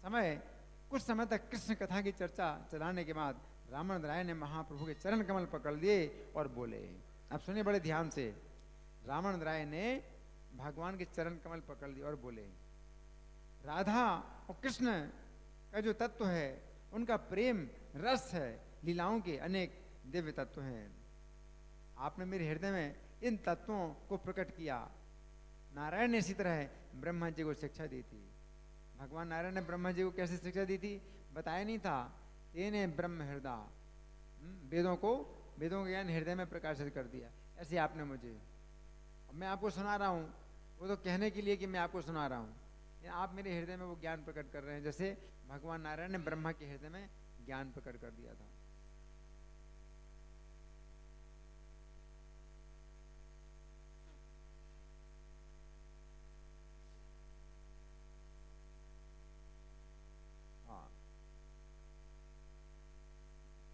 समय कुछ समय तक कृष्ण कथा की चर्चा चलाने के बाद रामानंद राय ने महाप्रभु के चरण कमल पकड़ लिए और बोले। अब सुनिए बड़े ध्यान से। रामानंद राय ने भगवान के चरण कमल पकड़ लिए और बोले, राधा और कृष्ण का जो तत्व है, उनका प्रेम रस है, लीलाओं के अनेक दिव्य तत्व हैं। आपने मेरे हृदय में इन तत्वों को प्रकट किया। नारायण ने इसी तरह ब्रह्मा जी को शिक्षा दी थी। भगवान नारायण ने ब्रह्मा जी को कैसे शिक्षा दी थी? बताया नहीं था? तेने ब्रह्म हृदय, वेदों का ज्ञान हृदय में प्रकाशित कर दिया। ऐसे आपने मुझे, मैं आपको सुना रहा हूँ, वो तो कहने के लिए कि मैं आपको सुना रहा हूँ, आप मेरे हृदय में वो ज्ञान प्रकट कर रहे हैं, जैसे भगवान नारायण ने ब्रह्मा के हृदय में ज्ञान प्रकट कर दिया था।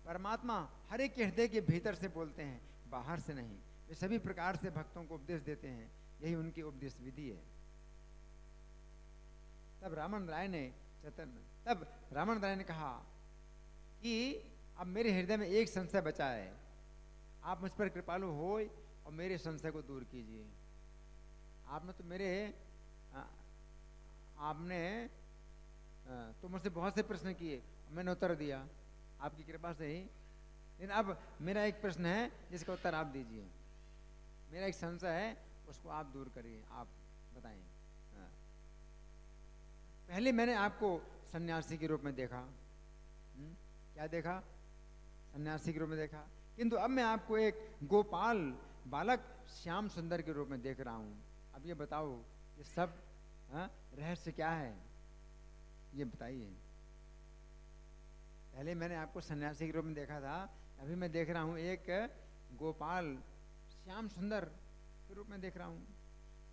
परमात्मा हर एक के हृदय के भीतर से बोलते हैं, बाहर से नहीं। वे सभी प्रकार से भक्तों को उपदेश देते हैं, यही उनकी उपदेश विधि है। तब रामानंद राय ने कहा कि अब मेरे हृदय में एक संशय बचा है, आप मुझ पर कृपालु हो और मेरे संशय को दूर कीजिए। आपने तो मुझसे बहुत से प्रश्न किए, मैंने उत्तर दिया आपकी कृपा से ही। लेकिन अब मेरा एक प्रश्न है जिसका उत्तर आप दीजिए। मेरा एक संशय है, उसको आप दूर करिए, आप बताएं। पहले मैंने आपको सन्यासी के रूप में देखा। क्या देखा? सन्यासी के रूप में देखा। किंतु अब मैं आपको एक गोपाल बालक श्याम सुंदर के रूप में देख रहा हूं। अब ये बताओ, ये सब रहस्य क्या है? ये बताइए। पहले मैंने आपको सन्यासी के रूप में देखा था, अभी मैं देख रहा हूं एक गोपाल श्याम सुंदर आपके रूप में देख रहा हूँ।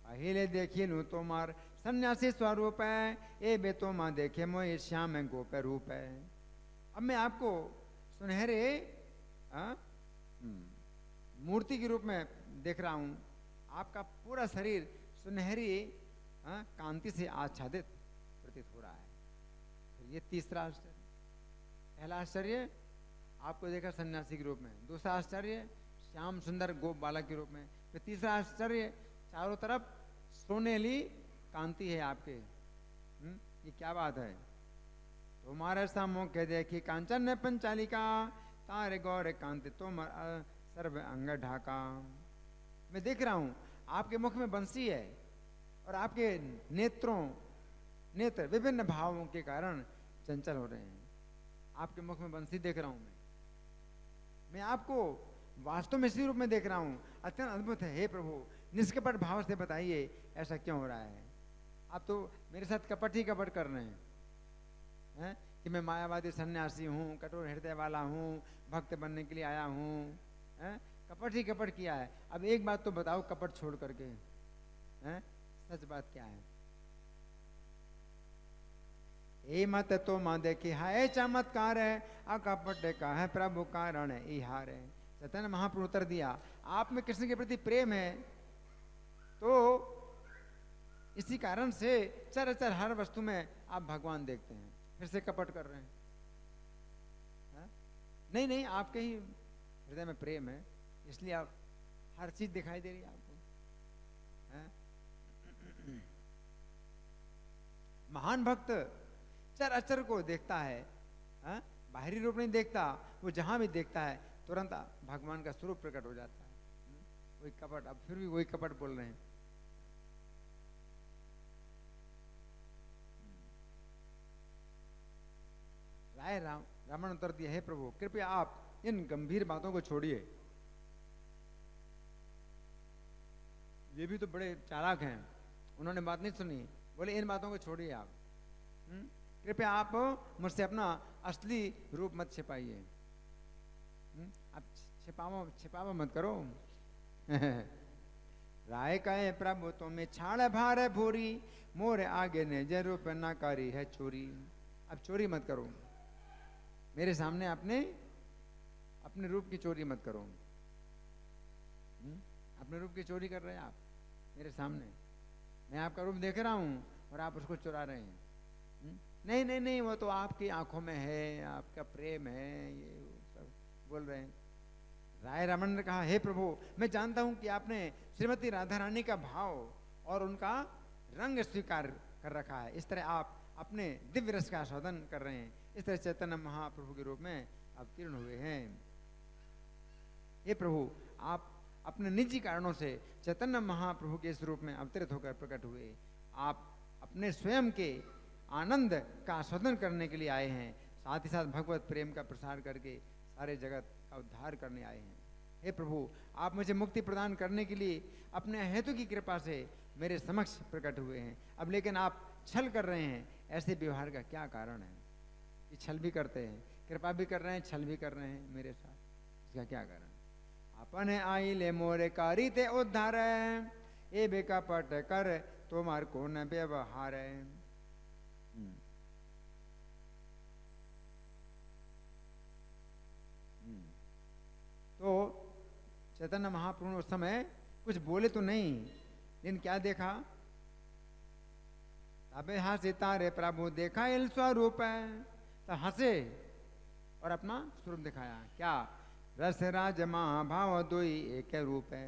पहले देखी लू तोमार सन्यासी स्वरूप है, ए बे तो माँ देखे मोह श्याम है गोप रूप है। अब मैं आपको सुनहरे मूर्ति के रूप में देख रहा हूँ। आपका पूरा शरीर सुनहरी कांति से आच्छादित प्रतीत हो रहा है। फिर ये तीसरा आश्चर्य। पहला आश्चर्य आपको देखा सन्यासी के रूप में, दूसरा आश्चर्य श्याम सुंदर गोप बालक के रूप में, फिर तीसरा आश्चर्य चारों तरफ सोनेली कांति है आपके। ये क्या बात है? तुम्हारे सामो के देखी कांचन ने पंचालिका, तारे गौर कांति तुम सर्व अंग ढाका। मैं देख रहा हूं आपके मुख में बंसी है और आपके नेत्र विभिन्न भावों के कारण चंचल हो रहे हैं। आपके मुख में बंसी देख रहा हूं मैं आपको वास्तव में इसी रूप में देख रहा हूं। अत्यंत अद्भुत है। हे प्रभु, निष्कपट भाव से बताइए ऐसा क्यों हो रहा है? आप तो मेरे साथ कपट ही कपट कर रहे हैं कि मैं मायावादी सन्यासी हूँ, कठोर हृदय वाला हूँ, भक्त बनने के लिए आया हूँ। कपट ही कपट किया है। अब एक बात तो बताओ कपट छोड़ करके, सच बात क्या है? ए मत तो माँ देखी हाय चमत्कार है, अकपट का है प्रभु कारण इहार है। चैतन्य महाप्रभु उत्तर दिया, आप में कृष्ण के प्रति प्रेम है तो इसी कारण से चर हर वस्तु में आप भगवान देखते हैं। फिर से कपट कर रहे हैं। नहीं नहीं, आपके ही हृदय में प्रेम है, इसलिए आप हर चीज दिखाई दे रही है आपको। महान भक्त चर अचर को देखता है, बाहरी रूप नहीं देखता। वो जहां भी देखता है तुरंत भगवान का स्वरूप प्रकट हो जाता है। वही कपट, अब फिर भी वही कपट बोल रहे हैं। राय रावण उत्तर दिया, हे प्रभु कृपया आप इन गंभीर बातों को छोड़िए। ये भी तो बड़े चालाक हैं, उन्होंने बात नहीं सुनी। बोले इन बातों को छोड़िए आप। कृपया आप मुझसे अपना असली रूप मत छिपाइए। आप छिपावा मत करो। राय कहे प्रभु तुम्हें छाड़ भार भूरी, मोरे आगे ने जे रूप न करी है चोरी। अब चोरी मत करो मेरे सामने, अपने रूप की चोरी मत करो। अपने रूप की चोरी कर रहे हैं आप मेरे सामने। मैं आपका रूप देख रहा हूं और आप उसको चुरा रहे हैं। नहीं नहीं नहीं, वो तो आपकी आंखों में है, आपका प्रेम है, ये सब बोल रहे हैं। राय रमन ने कहा, हे प्रभु मैं जानता हूं कि आपने श्रीमती राधा रानी का भाव और उनका रंग स्वीकार कर रखा है। इस तरह आप अपने दिव्य रस का आस्वादन कर रहे हैं। इस तरह चैतन्य महाप्रभु के रूप में अवतीर्ण हुए हैं। हे प्रभु, आप अपने निजी कारणों से चैतन्य महाप्रभु के इस रूप में अवतरित होकर प्रकट हुए। आप अपने स्वयं के आनंद का आस्वादन करने के लिए आए हैं, साथ ही साथ भगवत प्रेम का प्रसार करके सारे जगत का उद्धार करने आए हैं। हे प्रभु, आप मुझे मुक्ति प्रदान करने के लिए अपने हेतु की कृपा से मेरे समक्ष प्रकट हुए हैं। अब लेकिन आप छल कर रहे हैं, ऐसे व्यवहार का क्या कारण है? ये छल भी करते हैं, कृपा भी कर रहे हैं, छल भी कर रहे हैं मेरे साथ, इसका क्या कारण? अपने आई ले मोरे कारी ते उद्धार, ए बेका पट कर तुम्हार को न व्यवहार। तो चैतन्य महाप्रभु उस समय कुछ बोले तो नहीं, लेकिन क्या देखा? अबे हंसे तारे प्रभु देखा इल स्वरूप है, तो हंसे और अपना स्वरूप दिखाया। क्या? रसराज महाभाव दुई एक रूप है।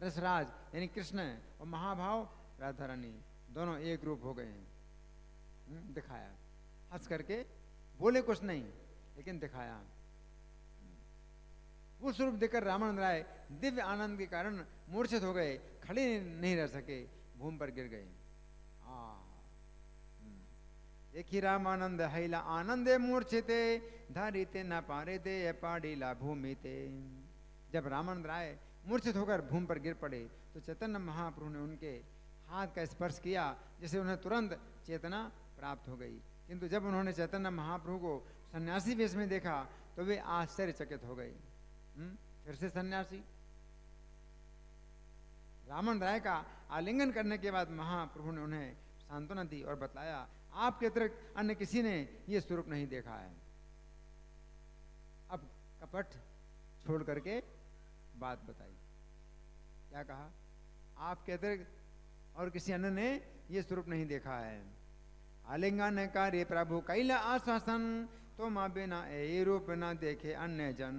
रसराज यानी कृष्ण और महाभाव राधा रानी दोनों एक रूप हो गए हैं। दिखाया, हंस करके, बोले कुछ नहीं लेकिन दिखाया। वो स्वरूप देखकर रामानंद राय दिव्य आनंद के कारण मूर्छित हो गए, खड़े नहीं रह सके, भूमि पर गिर गए। देखी रामानंद हैला आनंदे मूर्छिते, धारिते न पारे दे पाड़ीला भूमिते। जब रामानंद राय मूर्छित होकर भूमि पर गिर पड़े तो चैतन्य महाप्रभु ने उनके हाथ का स्पर्श किया, जिससे उन्हें तुरंत चेतना प्राप्त हो गई। किंतु जब उन्होंने चैतन्य महाप्रभु को सन्यासी वेश में देखा तो वे आश्चर्यचकित हो गए। फिर से सन्यासी, रामन राय का आलिंगन करने के बाद महाप्रभु ने उन्हें सांत्वना दी और बतलाया, आपके अतिरिक्त अन्य किसी ने यह स्वरूप नहीं देखा है। अब कपट छोड़ करके बात बताई। क्या कहा? आपके अतिरिक्त और किसी अन्य ने यह स्वरूप नहीं देखा है। आलिंगन कार्य प्रभु कैला आश्वासन, तो मां बिना ये रूप न देखे अन्य जन।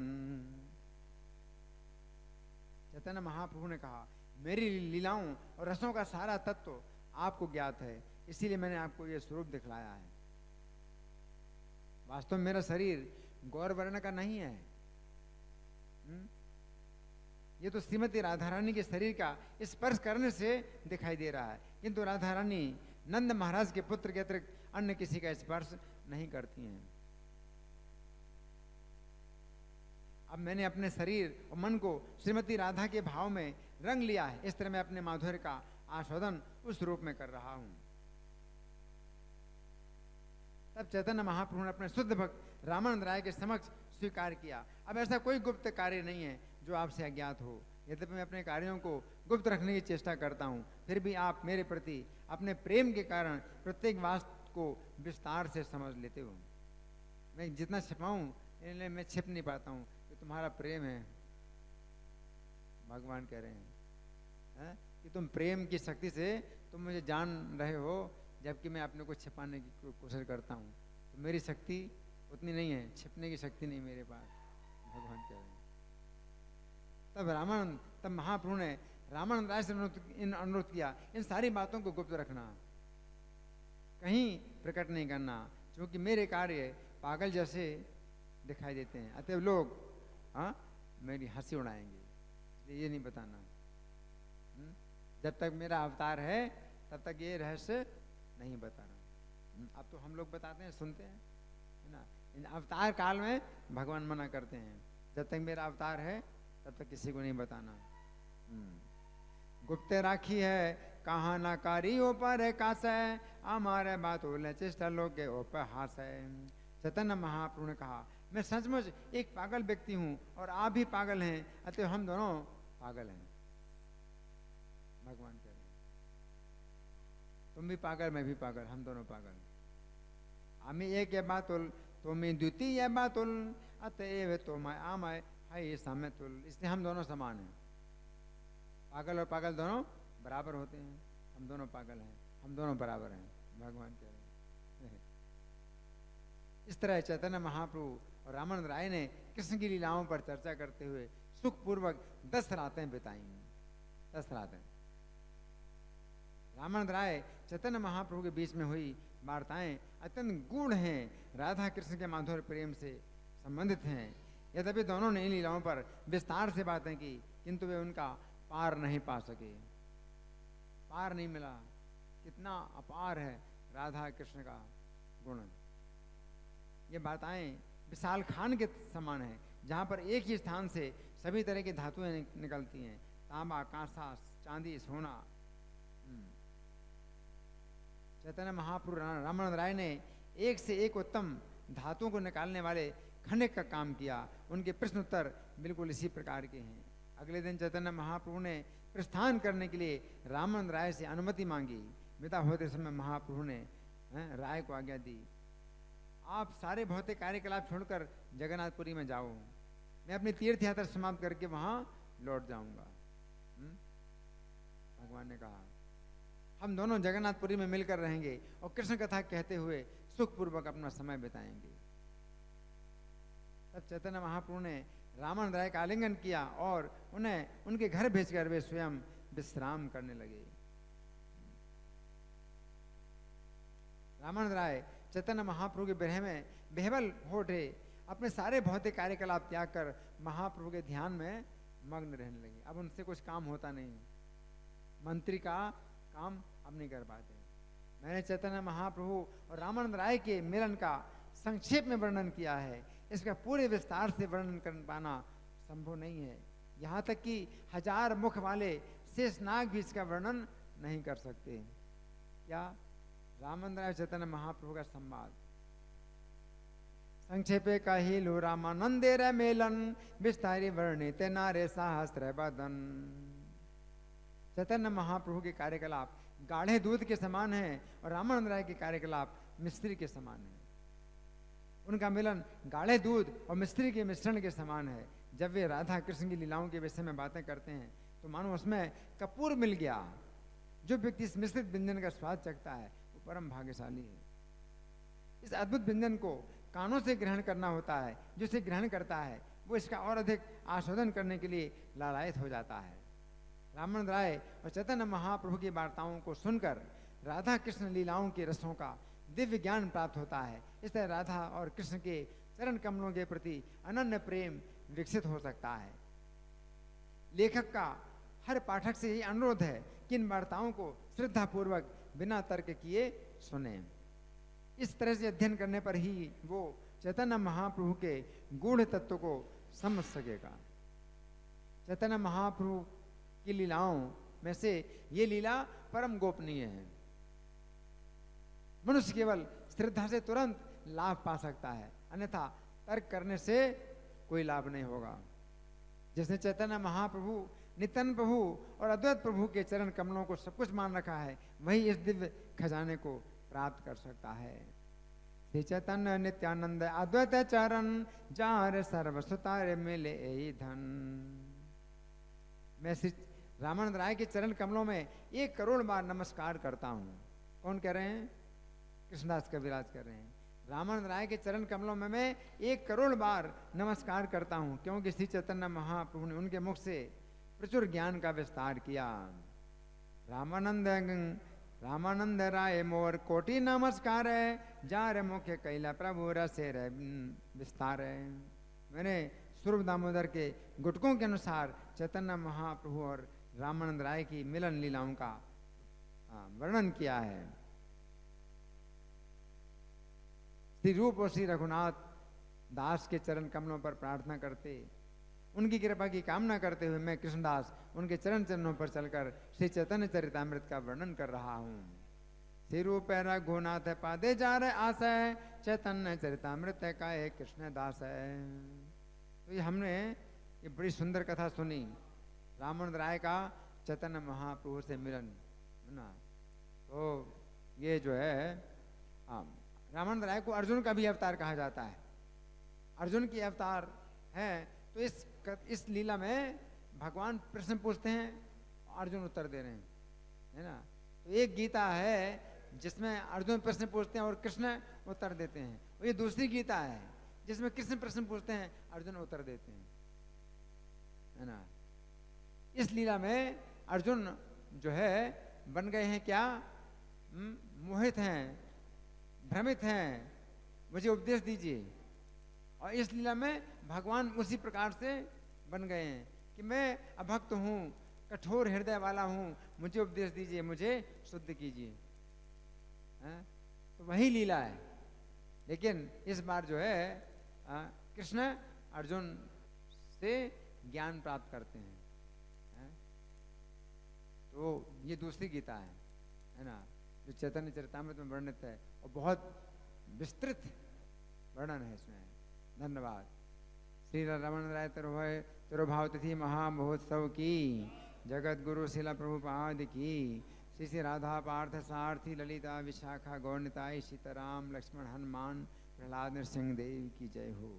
चैतन्य महाप्रभु ने कहा, मेरी लीलाओं और रसों का सारा तत्व आपको ज्ञात है, इसीलिए मैंने आपको यह स्वरूप दिखलाया है। वास्तव में मेरा शरीर गौर वर्ण का नहीं है। ये तो श्रीमती राधा रानी के शरीर का स्पर्श करने से दिखाई दे रहा है, किंतु राधा रानी नंद महाराज के पुत्र के अतिरिक्त अन्य किसी का स्पर्श नहीं करती हैं। अब मैंने अपने शरीर और मन को श्रीमती राधा के भाव में रंग लिया है, इस तरह मैं अपने माधुर्य का आस्वादन उस रूप में कर रहा हूं। तब चैतन्य महाप्रभु ने अपने शुद्ध भक्त रामानंद राय के समक्ष स्वीकार किया, अब ऐसा कोई गुप्त कार्य नहीं है जो आपसे अज्ञात हो। यद्यपि मैं अपने कार्यों को गुप्त रखने की चेष्टा करता हूं, फिर भी आप मेरे प्रति अपने प्रेम के कारण प्रत्येक वास्तव को विस्तार से समझ लेते हो। मैं जितना छिपाऊं इसलिए मैं छिप नहीं पाता हूं, तो तुम्हारा प्रेम है। भगवान कह रहे हैं कि तुम प्रेम की शक्ति से तुम मुझे जान रहे हो, जबकि मैं अपने को छिपाने की कोशिश करता हूँ। तो मेरी शक्ति उतनी नहीं है, छिपने की शक्ति नहीं मेरे पास। भगवान कह रहे हैं। तब महाप्रभु ने रामानंद राय से अनुरोध किया, इन सारी बातों को गुप्त रखना, कहीं प्रकट नहीं करना, क्योंकि मेरे कार्य पागल जैसे दिखाई देते हैं, अतः लोग मेरी हंसी उड़ाएंगे, ये नहीं बताना। जब तक मेरा अवतार है तब तक ये रहस्य नहीं बताना। अब तो हम लोग बताते हैं, सुनते हैं, है ना। इन अवतार काल में भगवान मना करते हैं, जब तक मेरा अवतार है तब तक किसी को नहीं बताना। गुप्त राखी है कहा ना कारी ऊपर है कास है, हमारे बात बोले चेष्टा लोग के ऊपर हास है। चैतन्य महाप्रभु ने कहा, मैं सचमुच एक पागल व्यक्ति हूं और आप भी पागल हैं, अतः हम दोनों पागल हैं। भगवान कह रहे हैं, तुम भी पागल मैं भी पागल, हम दोनों पागल। आमी एक बातुल तुम्हें द्वितीय बातुल, अतएव तुम्हें आमय है समय तुल। इसलिए हम दोनों समान हैं। पागल और पागल दोनों बराबर होते हैं। हम दोनों पागल हैं, हम दोनों बराबर हैं। भगवान कह रहे हैं। इस तरह चैतन्य महाप्रभु और रामानंद राय ने कृष्ण की लीलाओं पर चर्चा करते हुए सुखपूर्वक 10 रातें बिताई। 10 रातें रामानंद राय चैतन्य महाप्रभु के बीच में हुई वार्ताएं अत्यंत गूढ़ हैं, राधा कृष्ण के माधुर्य प्रेम से संबंधित हैं। यद्यपि दोनों ने इन लीलाओं पर विस्तार से बातें की, किंतु वे उनका पार नहीं पा सके, पार नहीं मिला। कितना अपार है राधा कृष्ण का गुण। ये बातें विशाल खान के समान है, जहाँ पर एक ही स्थान से सभी तरह की धातुएं निकलती हैं, तांबा, कांसा, चांदी, सोना। चैतन्य महाप्रभु रामानंद राय ने एक से एक उत्तम धातुओं को निकालने वाले खनिक का काम किया। उनके प्रश्न उत्तर बिल्कुल इसी प्रकार के हैं। अगले दिन चैतन्य महाप्रभु ने प्रस्थान करने के लिए रामानंद राय से अनुमति मांगी। विदा होते समय महाप्रभु ने राय को आज्ञा दी, आप सारे भौतिक कार्यकलाप छोड़कर जगन्नाथपुरी में जाओ, मैं अपनी तीर्थ यात्रा समाप्त करके वहां लौट जाऊंगा। भगवान ने कहा, हम दोनों जगन्नाथपुरी में मिलकर रहेंगे और कृष्ण कथा कहते हुए सुखपूर्वक अपना समय बिताएंगे। तब चैतन्य महाप्रभु ने रामानंद राय का आलिंगन किया और उन्हें उनके घर भेजकर वे स्वयं विश्राम करने लगे। रामानंद राय चैतन्य महाप्रभु के विरह में बेहबल हो उठे। अपने सारे भौतिक कार्यकलाप त्याग कर महाप्रभु के ध्यान में मग्न रहने लगे। अब उनसे कुछ काम होता नहीं, मंत्री का काम अब नहीं कर पाते। मैंने चैतन्य महाप्रभु और रामानंद राय के मिलन का संक्षेप में वर्णन किया है, इसका पूरे विस्तार से वर्णन कर पाना संभव नहीं है। यहाँ तक कि 1000 मुख वाले शेषनाग भी इसका वर्णन नहीं कर सकते। क्या रामानंद राय चैतन्य महाप्रभु का संवाद। संक्षेपे कहिलु रामानंदे रे मेलन, विस्तारी वर्णित नारे सहस्त्र बदन। रामानंद राय चैतन्य महाप्रभु के मिलन का संक्षेप में वर्णन किया है, इसका पूरे विस्तार से वर्णन नहीं कर सकते। क्या रामानंद राय चैतन्य महाप्रभु का संवाद। संक्षेपे कहिलु रामानंदे रे मेलन, विस्तारी वर्णित नारे सहस्त्र बदन। चैतन्य महाप्रभु के कार्यकलाप गाढ़े दूध के समान है और रामानंद राय के कार्यकलाप मिस्त्री के समान है। उनका मिलन गाढ़े दूध और मिस्त्री के मिश्रण के समान है। जब वे राधा कृष्ण की लीलाओं के विषय में बातें करते हैं तो मानो उसमें कपूर मिल गया। जो व्यक्ति इस मिश्रित व्यंजन का स्वाद चखता है वो परम भाग्यशाली है। इस अद्भुत व्यंजन को कानों से ग्रहण करना होता है। जो इसे ग्रहण करता है वो इसका और अधिक आस्वादन करने के लिए लालायित हो जाता है। रामानंद राय और चैतन्य महाप्रभु की वार्ताओं को सुनकर राधा कृष्ण लीलाओं के रसों का दिव्य ज्ञान प्राप्त होता है। इस तरह राधा और कृष्ण के चरण कमलों के प्रति अनन्य प्रेम विकसित हो सकता है। लेखक का हर पाठक से यही अनुरोध है कि इन वार्ताओं को श्रद्धापूर्वक बिना तर्क किए सुने। इस तरह से अध्ययन करने पर ही वो चैतन्य महाप्रभु के गूढ़ तत्व को समझ सकेगा। चैतन्य महाप्रभु की लीलाओं में से ये लीला परम गोपनीय है। मनुष्य केवल श्रद्धा से तुरंत लाभ पा सकता है, अन्यथा तर्क करने से कोई लाभ नहीं होगा। जिसने चैतन्य महाप्रभु, नित्यानंद प्रभु और अद्वैत प्रभु के चरण कमलों को सब कुछ मान रखा है, वही इस दिव्य खजाने को प्राप्त कर सकता है। श्री चैतन्य नित्यानंद अद्वैत चरण जार सर्व सुतार मिले यही धन। मैं श्री रामानंद राय के चरण कमलों में 1 करोड़ बार नमस्कार करता हूँ। कौन कह रहे हैं? कृष्णदास कविराज कर रहे हैं। रामानंद राय के चरण कमलों में मैं 1 करोड़ बार नमस्कार करता हूँ, क्योंकि श्री चैतन्य महाप्रभु ने उनके मुख से प्रचुर ज्ञान का विस्तार किया। रामानंद राय मोर कोटि नमस्कार है, जार मुख्य कैला प्रभु रसे विस्तार है। मैंने स्वरूप दामोदर के गुटकों के अनुसार चैतन्य महाप्रभु और रामानंद राय की मिलन लीलाओं का वर्णन किया है। श्री रूप और श्री रघुनाथ दास के चरण कमलों पर प्रार्थना करते, उनकी कृपा की कामना करते हुए मैं कृष्णदास उनके चरण चरणों पर चलकर श्री चैतन्य चरितामृत का वर्णन कर रहा हूँ। श्री रूप रघुनाथ पादे जा रहे आशय, चैतन्य चरितामृत का एक कृष्णदास है। तो ये हमने ये बड़ी सुंदर कथा सुनी, रामानंद राय का चैतन्य महाप्रभु से मिलन, है ना। तो ये जो है रामानंद राय को अर्जुन का भी अवतार कहा जाता है। अर्जुन की अवतार है। तो इस लीला में भगवान प्रश्न पूछते हैं, अर्जुन उत्तर दे रहे हैं, है ना। तो एक गीता है जिसमें अर्जुन प्रश्न पूछते हैं और कृष्ण उत्तर देते हैं, और ये दूसरी गीता है जिसमें कृष्ण प्रश्न पूछते हैं, अर्जुन उत्तर देते हैं, है ना। इस लीला में अर्जुन जो है बन गए हैं क्या? मोहित हैं, भ्रमित हैं, मुझे उपदेश दीजिए। और इस लीला में भगवान उसी प्रकार से बन गए हैं कि मैं अभक्त हूँ, कठोर हृदय वाला हूँ, मुझे उपदेश दीजिए, मुझे शुद्ध कीजिए। तो वही लीला है। लेकिन इस बार जो है कृष्ण अर्जुन से ज्ञान प्राप्त करते हैं। तो ये दूसरी गीता है ना, जो चैतन्य चरितामृत में वर्णित है, और बहुत विस्तृत वर्णन है इसमें। धन्यवाद। श्री रामानंद राय तिरुभाव तिथि महामहोत्सव की, जगत गुरु शिला प्रभुपाद की, श्री श्री राधा पार्थ सारथी ललिता विशाखा गौरनिताई सीताराम लक्ष्मण हनुमान प्रहलाद नरसिंह देव की जय हो।